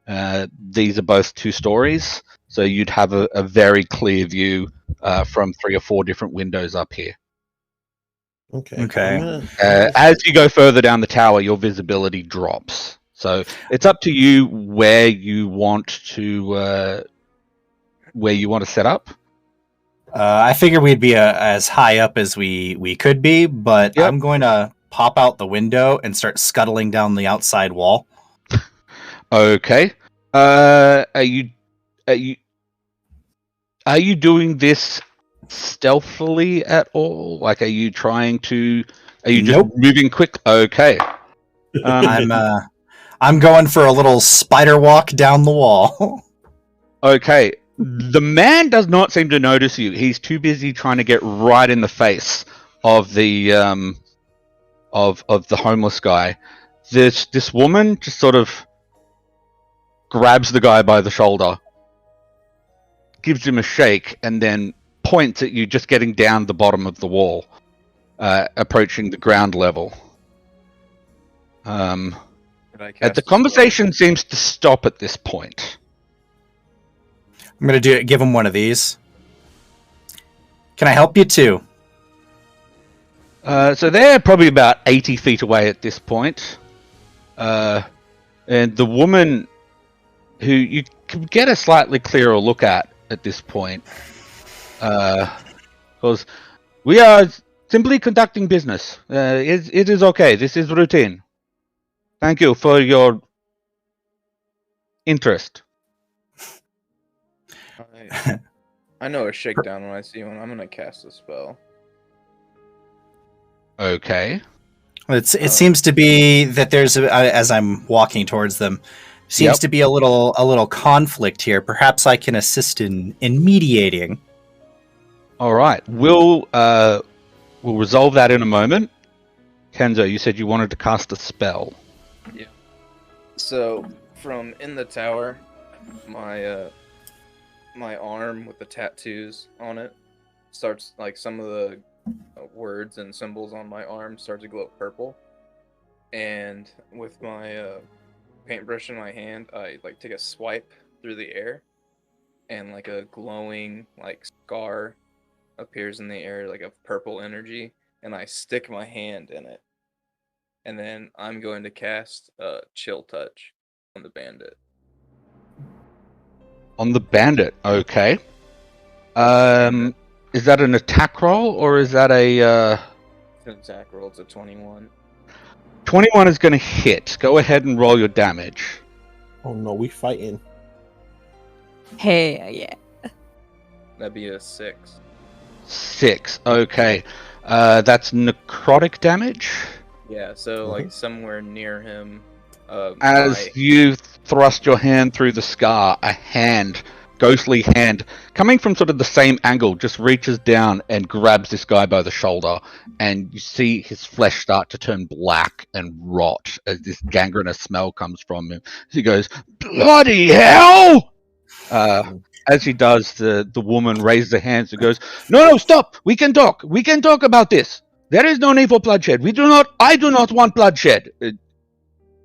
A: These are both 2 stories, so you'd have a very clear view from 3 or 4 different windows up here.
B: Okay.
A: As you go further down the tower, your visibility drops. So it's up to you where you want to set up.
E: I figure we'd be as high up as we could be, but I'm going to pop out the window and start scuttling down the outside wall.
A: Okay. Are you doing this stealthily at all? Like, are you trying to? Are you just moving quick? Okay.
E: I'm going for a little spider walk down the wall.
A: Okay. The man does not seem to notice you. He's too busy trying to get right in the face of the of the homeless guy. This woman just sort of grabs the guy by the shoulder, gives him a shake, and then points at you just getting down the bottom of the wall, approaching the ground level. The conversation seems to stop at this point.
E: I'm going to give him one of these. Can I help you too?
A: So they're probably about 80 feet away at this point. And the woman who you can get a slightly clearer look at this point. Because we are simply conducting business. It is okay. This is routine. Thank you for your interest.
C: I know a shakedown when I see one. I'm gonna cast a spell.
A: Okay.
E: It seems to be that there's as I'm walking towards them, seems to be a little conflict here. Perhaps I can assist in mediating.
A: All right. We'll resolve that in a moment. Kenzo, you said you wanted to cast a spell.
C: So from in the tower, my my arm with the tattoos on it starts, like, some of the words and symbols on my arm start to glow purple, and with my paintbrush in my hand, I like take a swipe through the air, and like a glowing like scar appears in the air, like a purple energy, and I stick my hand in it, and then I'm going to cast Chill Touch on the bandit.
A: On the bandit, okay. Is that an attack roll or is that a
C: It's an attack roll. It's a 21.
A: 21 is going to hit. Go ahead and roll your damage.
B: Oh no, we fighting.
D: Hey, yeah.
C: That'd be a 6.
A: 6. Okay. That's necrotic damage.
C: Yeah, so like somewhere near him.
A: As you thrust your hand through the scar, a hand, ghostly hand, coming from sort of the same angle, just reaches down and grabs this guy by the shoulder, and you see his flesh start to turn black and rot as this gangrenous smell comes from him. He goes, "Bloody hell!" As he does, the woman raises her hands and goes, No, stop! We can talk about this. There is no need for bloodshed. I do not want bloodshed.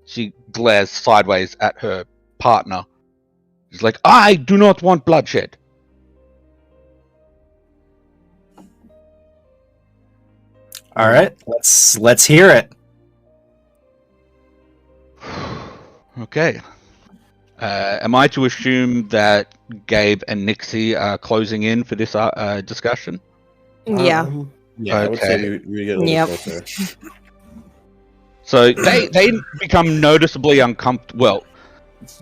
A: She glares sideways at her partner. She's like, I do not want bloodshed.
E: All right, let's hear it.
A: Okay. Am I to assume that Gabe and Nixie are closing in for this discussion?
D: Yeah.
B: Yeah, I would say we get a little closer.
A: So they become noticeably uncomfortable. Well,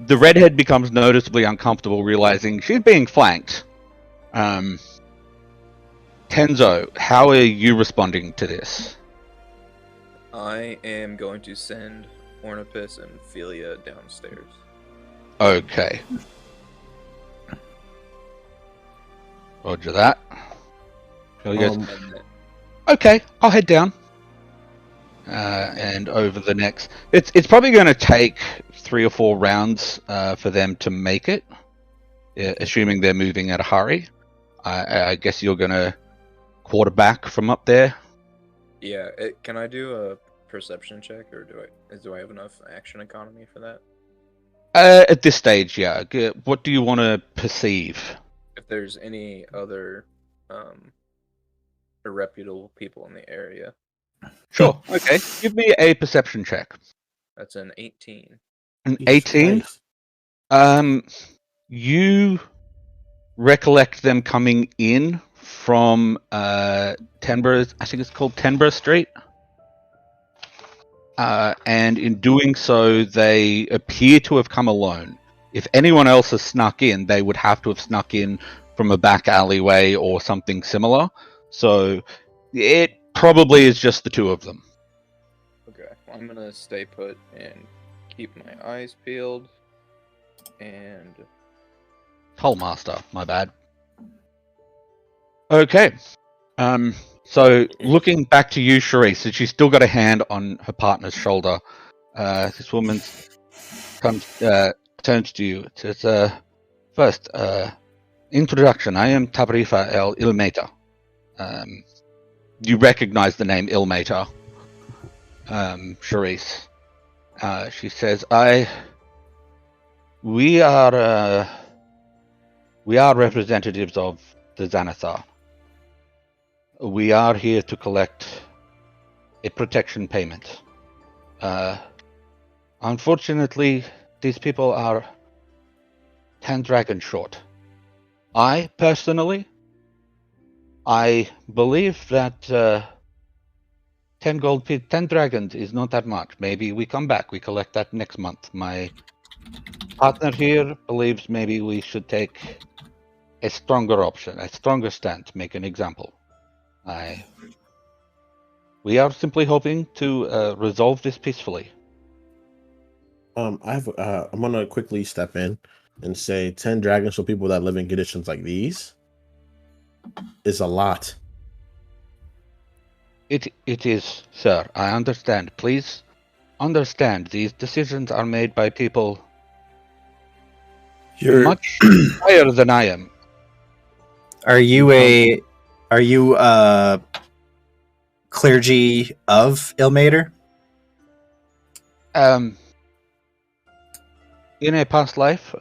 A: the redhead becomes noticeably uncomfortable, realizing she's being flanked. Tenzo, how are you responding to this?
C: I am going to send Ornipus and Philia downstairs.
A: Okay. Roger that. Philia goes, okay, I'll head down. And over the next... It's probably going to take 3 or 4 rounds for them to make it, assuming they're moving at a hurry. I guess you're going to quarterback from up there.
C: Yeah, can I do a perception check, or do I have enough action economy for that?
A: At this stage, yeah. What do you want to perceive?
C: If there's any other irreputable people in the area.
A: Sure. Okay. Give me a perception check.
C: That's an 18.
A: An 18? You recollect them coming in from Tenborough, I think it's called Tenborough Street. And in doing so, they appear to have come alone. If anyone else has snuck in, they would have to have snuck in from a back alleyway or something similar. So it probably is just the 2 of them.
C: Okay, well, I'm gonna stay put and keep my eyes peeled. And
A: Tollmaster, my bad. Okay. So looking back to you, Charisse, she's still got a hand on her partner's shoulder. This woman turns to you. It says, first, introduction. I am Tabrifa El Ilmeta. You recognize the name Ilmeta, Charisse. She says, We are representatives of the Xanathar. We are here to collect a protection payment. Unfortunately, these people are 10 dragons short. I believe that 10 dragons is not that much. Maybe we come back, we collect that next month. My partner here believes maybe we should take a stronger option, a stronger stand, make an example. We are simply hoping to resolve this peacefully.
B: I'm gonna quickly step in and say 10 dragons for people that live in conditions like these. is a lot.
A: It is, sir. I understand. Please understand. These decisions are made by people much higher than I am.
E: Are you a clergy of Ilmater?
A: In a past life,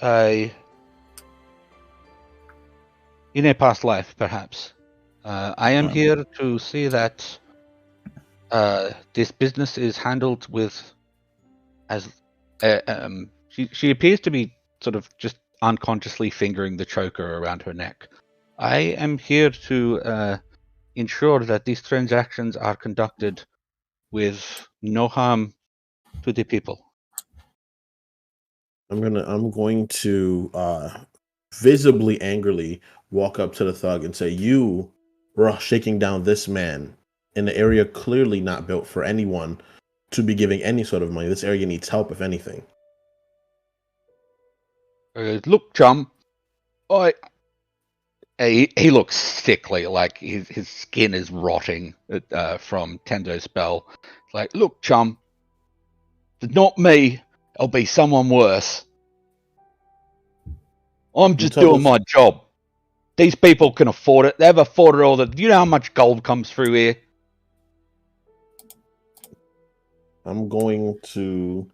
A: perhaps. I am here to see that this business is handled with she appears to be sort of just unconsciously fingering the choker around her neck. I am here to ensure that these transactions are conducted with no harm to the people.
B: I'm going to visibly angrily walk up to the thug and say, "You were shaking down this man in an area clearly not built for anyone to be giving any sort of money. This area needs help, if anything."
A: Look, chum. He looks sickly, like his skin is rotting from Tenzo's spell. It's like, look, chum. It's not me. It'll be someone worse. I'm just doing my job. These people can afford it. They've afforded all that. Do you know how much gold comes through here?
B: I'm going to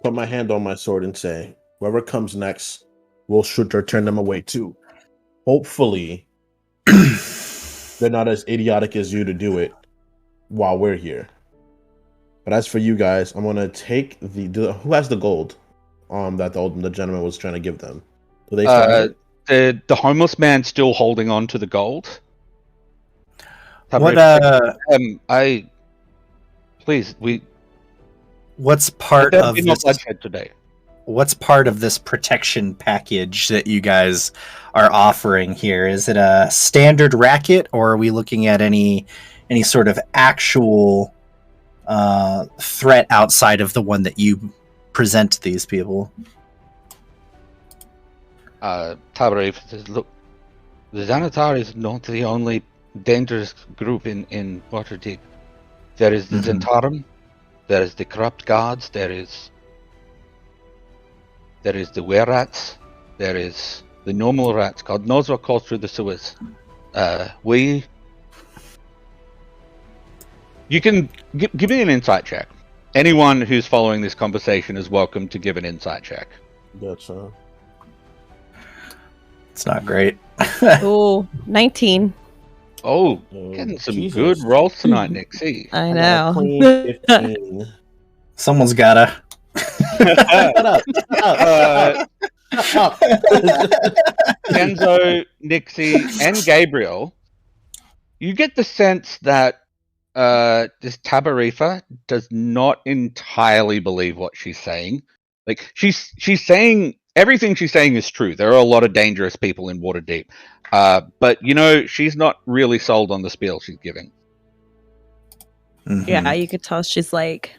B: put my hand on my sword and say, whoever comes next, we'll shoot or turn them away too. Hopefully, they're not as idiotic as you to do it while we're here. But as for you guys, I'm gonna take who has the gold that the gentleman was trying to give them. Do they still have it?
A: The homeless man's still holding on to the gold.
E: What What's part of this
A: today?
E: What's part of this protection package that you guys are offering here? Is it a standard racket, or are we looking at any sort of actual threat outside of the one that you present to these people?
A: Tabarif says, look, the Xanatar is not the only dangerous group in Waterdeep. There is the Zentarum, there is the corrupt guards, there is the were-rats, there is the normal rats. God knows what calls through the sewers. You can give me an insight check. Anyone who's following this conversation is welcome to give an insight check.
B: That's
E: It's not great.
D: Ooh, 19.
A: Oh, getting some good rolls tonight, Nixie.
D: I know.
B: 15.
E: Someone's gotta.
B: Shut up.
A: Kenzo, Nixie, and Gabriel, you get the sense that this Tabarifa does not entirely believe what she's saying. Like she's saying everything she's saying is true. There are a lot of dangerous people in Waterdeep, but she's not really sold on the spiel she's giving.
E: Mm-hmm.
D: Yeah, you could tell she's saying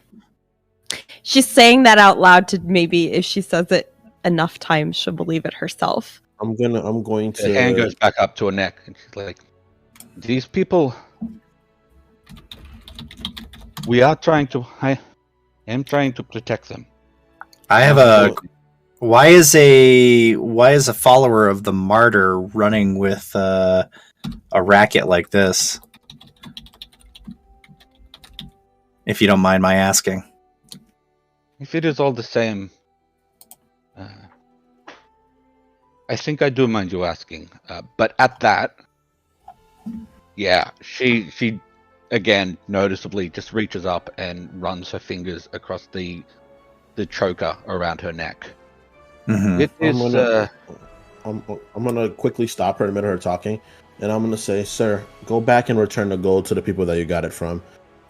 D: that out loud to maybe if she says it enough times, she'll believe it herself.
B: I'm going to.
A: Her hand goes back up to her neck, and she's like, "These people, I am trying to protect them."
E: I have a. Why is a follower of the martyr running with a racket like this? If you don't mind my asking.
A: If it is all the same, I think I do mind you asking. But at that, yeah, she again noticeably just reaches up and runs her fingers across the choker around her neck.
E: Mm-hmm.
A: It is.
B: I'm gonna quickly stop her in the middle of her talking, and I'm gonna say, "Sir, go back and return the gold to the people that you got it from."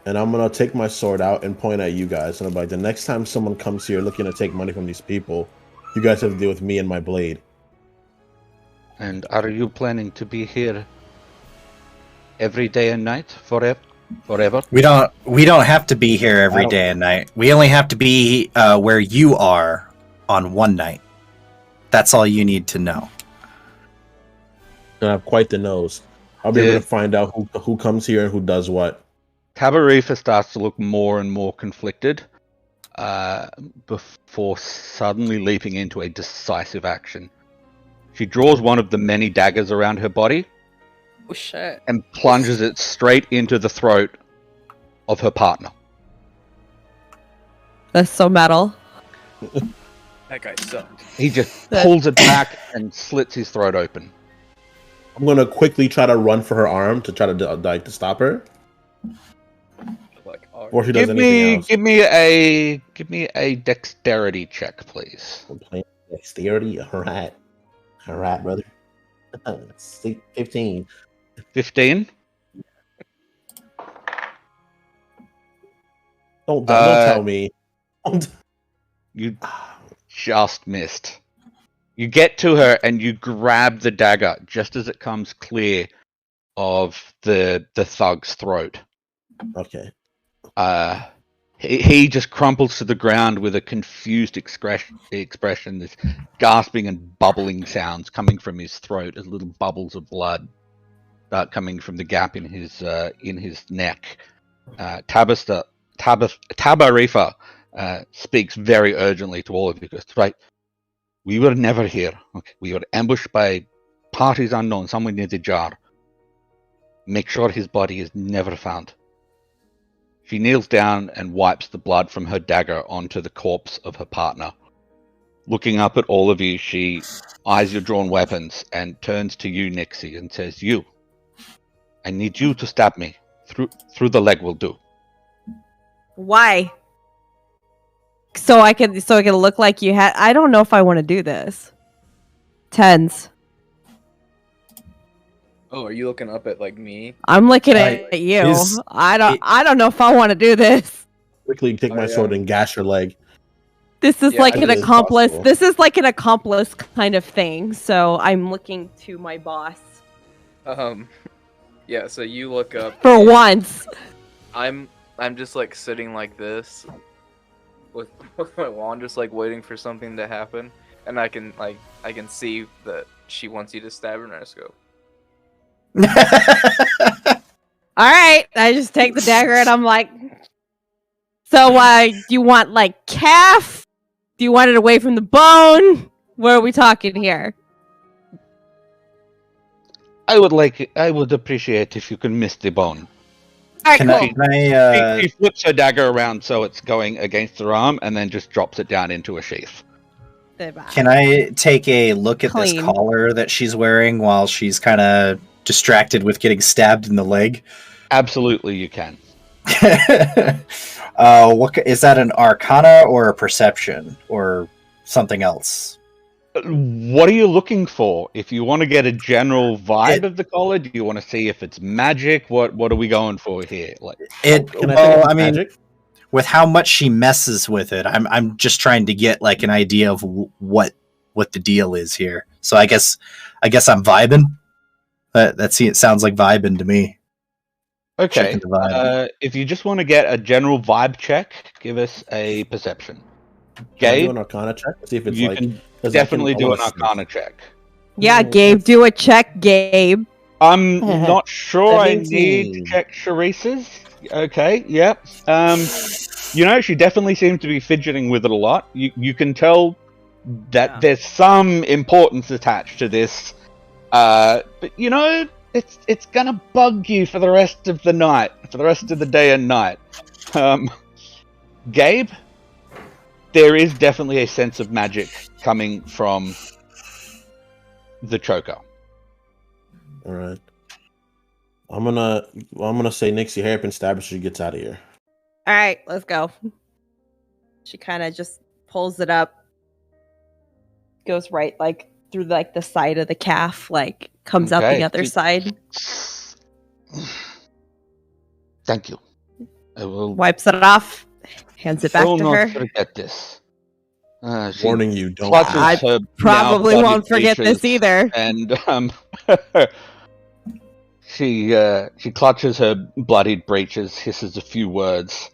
B: And I'm gonna take my sword out and point at you guys, and I'm like, the next time someone comes here looking to take money from these people, you guys have to deal with me and my blade.
A: And are you planning to be here every day and night forever?
E: We don't have to be here every day and night. We only have to be where you are on one night. That's all you need to know.
B: I have quite the nose. I'll be able to find out who comes here and who does what.
A: Tabarifa starts to look more and more conflicted before suddenly leaping into a decisive action. She draws one of the many daggers around her body
C: Oh shit.
A: and plunges it straight into the throat of her partner.
D: That's so metal.
C: That guy sucked.
A: He just pulls it back and slits his throat open.
B: I'm gonna quickly try to run for her arm to try to stop her.
C: Like,
B: Or she does anything else.
A: Give me a dexterity check, please.
B: I'm playing dexterity. All right, brother. 15.
A: 15.
B: Don't tell me.
A: You just missed. You get to her and you grab the dagger just as it comes clear of the thug's throat.
B: Okay.
A: He just crumples to the ground with a confused expression, this gasping and bubbling sounds coming from his throat as little bubbles of blood start coming from the gap in his neck. Tabarifa speaks very urgently to all of you. Goes, right, we were never here. Okay, we were ambushed by parties unknown, somewhere near the jar. Make sure his body is never found. She kneels down and wipes the blood from her dagger onto the corpse of her partner. Looking up at all of you, she eyes your drawn weapons and turns to you, Nixie, and says, "You, I need you to stab me. Through the leg will do."
D: Why? So I can look like you had. I don't know if I want to do this. Tens.
C: Oh, are you looking up at like me?
D: I'm looking at you. I don't know if I want to do this.
B: Quickly take my sword and gash her leg.
D: This is like an
B: as
D: accomplice.
B: possible.
D: This is like an accomplice kind of thing. So I'm looking to my boss
C: Yeah. So you look up.
D: for once.
C: I'm just like sitting like this, with my wand, just like waiting for something to happen, and I can see that she wants you to stab her, and I just go.
D: All right, I just take the dagger and I'm like, so do you want like calf? Do you want it away from the bone? What are we talking here?
A: I would appreciate if you can miss the bone.
D: All right, cool.
A: She flips her dagger around so it's going against her arm and then just drops it down into a sheath.
E: Can I take a look at this
D: Clean.
E: collar that she's wearing while she's kind of distracted with getting stabbed in the leg?
A: Absolutely, you can.
E: What is that? An arcana or a perception or something else?
A: What are you looking for? If you want to get a general vibe of the collar, do you want to see if it's magic? What are we going for here? Like,
E: I mean, with how much she messes with it, I'm just trying to get like an idea of what the deal is here. So I guess I'm vibing. It sounds like vibing to me.
A: okay. If you just want to get a general vibe check, give us a perception.
B: Gabe, do an arcana check. See if it's
A: you can definitely do an arcana check.
D: Yeah, Gabe, do a check, Gabe.
A: I'm not sure
B: 17.
A: I need to check Sharice's. Okay, yeah. She definitely seems to be fidgeting with it a lot. You can tell that there's some importance attached to this. But it's gonna bug you for the rest of the night, for the rest of the day and night. Gabe, there is definitely a sense of magic coming from the choker.
B: All right. I'm gonna say Nixie hairpin stab her so she gets out of here.
D: All right, let's go. She kind of just pulls it up, goes right like through like the side of the calf, like comes out the other side.
A: Thank you. I will
D: Wipes it off, hands it back to
A: not
D: her.
A: forget this.
B: Warning you, don't.
D: I probably won't forget this either.
A: And she clutches her bloodied breeches, hisses a few words,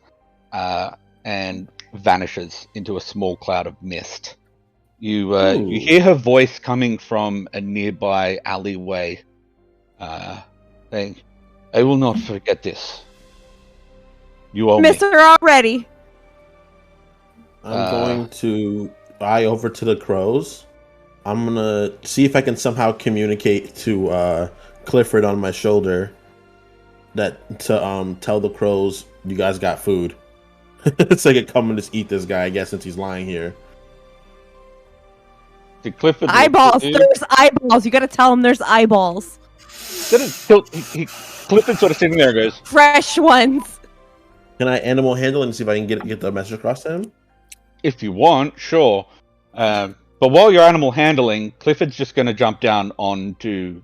A: and vanishes into a small cloud of mist. You hear her voice coming from a nearby alleyway, saying, "I will not forget this. You owe me."
D: Miss her already.
B: I'm going to eye over to the crows. I'm gonna see if I can somehow communicate to Clifford on my shoulder that to tell the crows you guys got food. So I can come and just eat this guy, I guess, since he's lying here.
A: Did Clifford
D: Eyeballs. There's eyeballs. You gotta tell him there's eyeballs.
A: Clifford's sort of sitting there and goes,
D: Fresh ones.
B: Can I animal handle and see if I can get the message across to him?
A: "If you want, sure. But while you're animal handling, Clifford's just going to jump down onto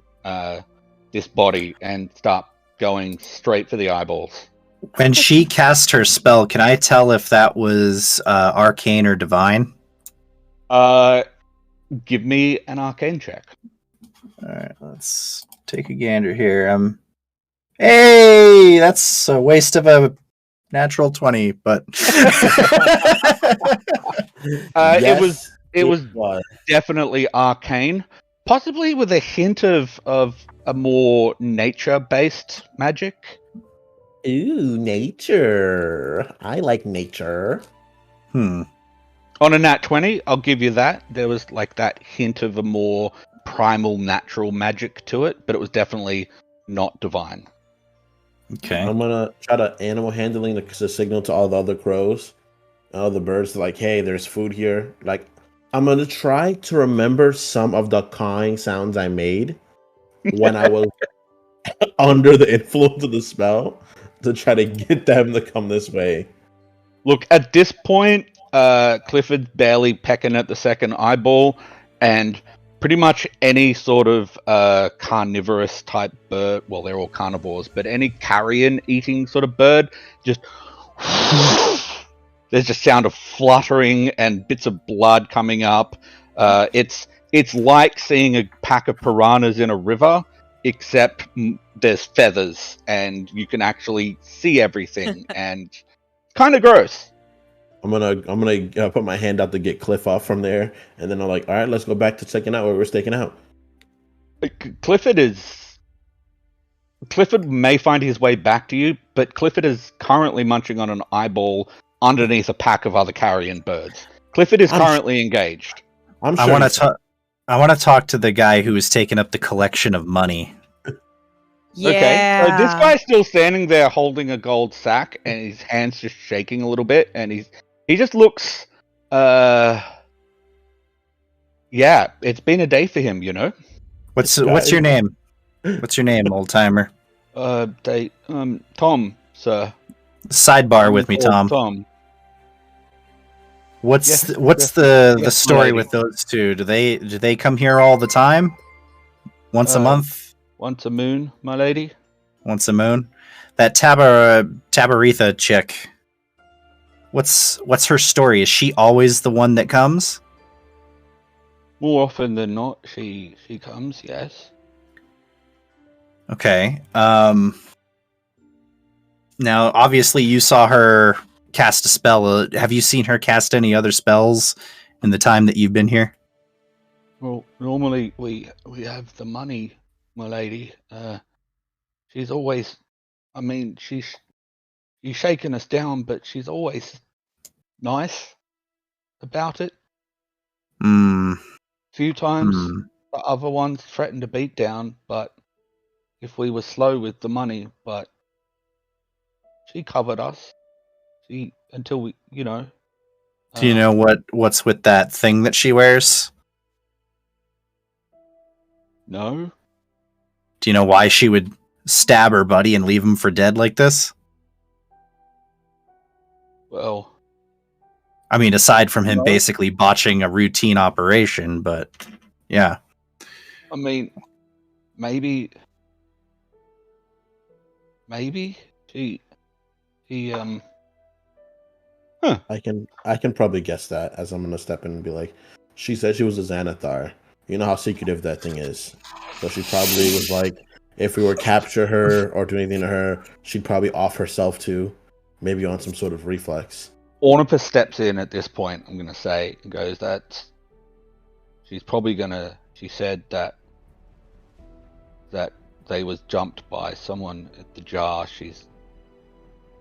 A: this body and start going straight for the eyeballs."
E: When she cast her spell, can I tell if that was arcane or divine?
A: Give me an arcane check.
E: Alright, let's take a gander here. Hey, that's a waste of a natural 20, but
B: Yes,
A: it was definitely arcane, possibly with a hint of a more nature-based magic.
B: Ooh, nature. I like nature.
E: Hmm.
A: On a nat 20, I'll give you that. There was like that hint of a more primal natural magic to it, but it was definitely not divine.
E: Okay.
B: I'm gonna try to animal handling the signal to all the other crows, all the birds. Like, hey, there's food here. Like, I'm gonna try to remember some of the cawing sounds I made when I was under the influence of the spell to try to get them to come this way.
A: Look, at this point, Clifford's barely pecking at the second eyeball, and pretty much any sort of carnivorous type bird, well, they're all carnivores, but any carrion eating sort of bird, just there's just sound of fluttering and bits of blood coming up. It's like seeing a pack of piranhas in a river, except there's feathers and you can actually see everything, and kind of gross.
B: I'm gonna put my hand out to get Cliff off from there, and then I'm like, all right, let's go back to checking out where we're staking out.
A: Clifford may find his way back to you, but Clifford is currently munching on an eyeball underneath a pack of other carrion birds. Clifford is currently engaged.
B: I'm sure.
E: I want to talk to the guy who was taking up the collection of money.
D: Yeah.
A: Okay, so this guy's still standing there holding a gold sack, and his hand's just shaking a little bit, and he just looks, yeah, it's been a day for him, you know.
E: What's your name? What's your name, old timer?
A: Tom, sir.
E: Sidebar with me, Tom.
A: Tom.
E: What's
A: Yes,
E: the
A: yes,
E: story
A: lady.
E: with those two? Do they come here all the time? Once a month?
A: Once a moon, my lady.
E: Once a moon? That Tabaretha chick. What's her story? Is she always the one that comes?
A: More often than not, she comes. Yes.
E: Okay. Now, obviously, you saw her cast a spell. Have you seen her cast any other spells in the time that you've been here?
A: Well, normally we have the money, my lady. She's always, I mean, she's shaking us down, but she's always nice about it. Few times the other ones threatened to beat down, but if we were slow with the money, but she covered us. Until we, you know.
E: Do you know what's with that thing that she wears?
A: No.
E: Do you know why she would stab her buddy and leave him for dead like this?
A: Well,
E: I mean, aside from him basically botching a routine operation, but yeah.
A: I mean, maybe he
B: I can probably guess that, as I'm gonna step in and be like, she said she was a Xanathar. You know how secretive that thing is. So she probably was like, if we were to capture her or do anything to her, she'd probably off herself too, maybe on some sort of reflex.
A: Ornipus steps in at this point, I'm gonna say, and goes, she's probably gonna, she said that they was jumped by someone at the jar, she's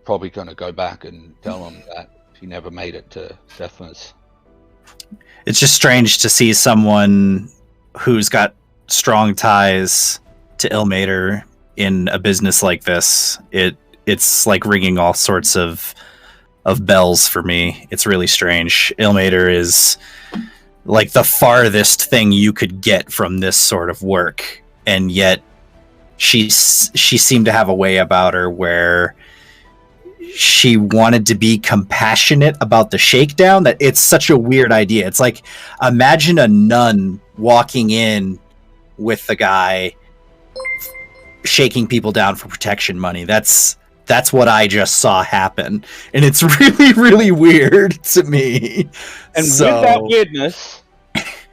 A: probably going to go back and tell them that she never made it to Sethmas.
E: It's just strange to see someone who's got strong ties to Ilmater in a business like this. It's like ringing all sorts of bells for me. It's really strange. Ilmater is like the farthest thing you could get from this sort of work, and yet she seemed to have a way about her where she wanted to be compassionate about the shakedown. That it's such a weird idea. It's like, imagine a nun walking in with the guy shaking people down for protection money. That's what I just saw happen, and it's really, really weird to me.
A: And
E: so,
A: with that weirdness,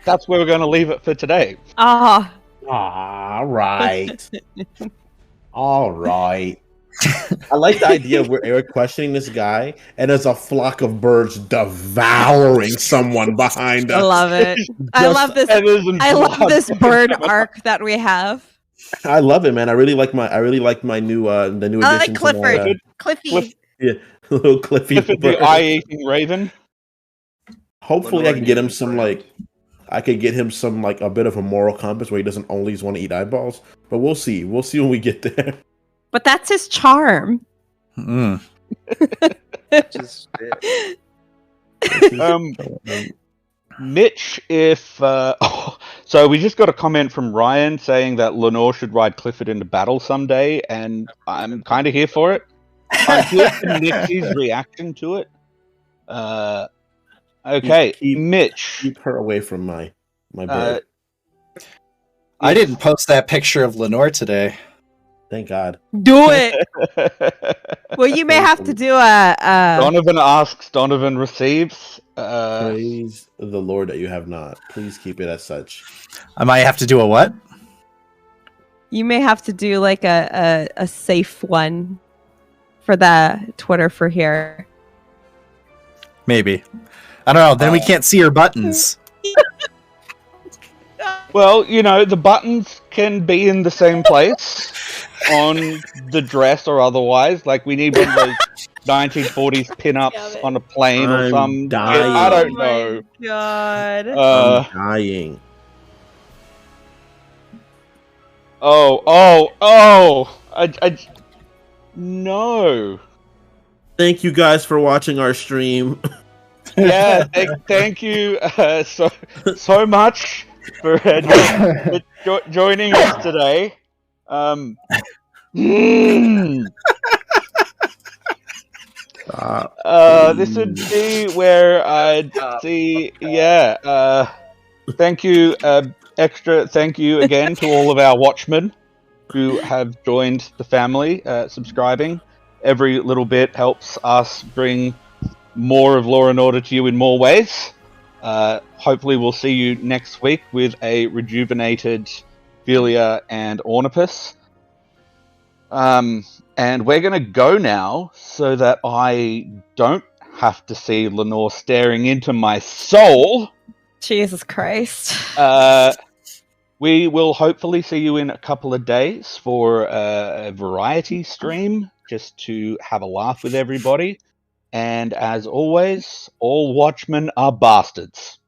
A: that's where we're going to leave it for today.
D: Ah,
B: All right. All right. I like the idea of where Eric questioning this guy, and there's a flock of birds devouring someone behind us.
D: I love it. I love this. I love this bird arc that we have.
B: I love it, man. I really like my new the new
D: I
B: addition.
D: like Clifford. Cliffy.
B: Yeah, little Cliffy.
A: Clifford the eye-eating raven.
B: Hopefully, I can get him some I could get him some a bit of a moral compass where he doesn't always want to eat eyeballs. But we'll see. We'll see when we get there.
D: But that's his charm.
C: Just it.
A: Mitch, if so, we just got a comment from Ryan saying that Lenore should ride Clifford into battle someday, and I'm kind of here for it. I'm here for Nixie's reaction to it. Okay, Mitch,
B: Keep her away from my bird.
E: I didn't post that picture of Lenore today.
B: Thank God.
D: Do it. Well, you may have to do a.
A: Donovan asks, Donovan receives.
B: Praise the Lord that you have not. Please keep it as such.
E: I might have to do a what?
D: You may have to do like a safe one for the Twitter for here.
E: Maybe. I don't know. Then we can't see her buttons.
A: Well, the buttons can be in the same place on the dress or otherwise. Like, we need one of those 1940s pin-ups on a plane or some.
B: Dying.
A: I don't know.
D: God.
B: I'm dying.
A: No.
B: Thank you guys for watching our stream.
A: Yeah, thank you so much for joining us today. This would be where I'd see. Thank you. Extra thank you again to all of our watchmen who have joined the family, subscribing. Every little bit helps us bring more of Law and Order to you in more ways. Hopefully we'll see you next week with a rejuvenated Philia and Ornipus. And we're going to go now so that I don't have to see Lenore staring into my soul.
D: Jesus Christ.
A: We will hopefully see you in a couple of days for a variety stream, just to have a laugh with everybody. And as always, all watchmen are bastards.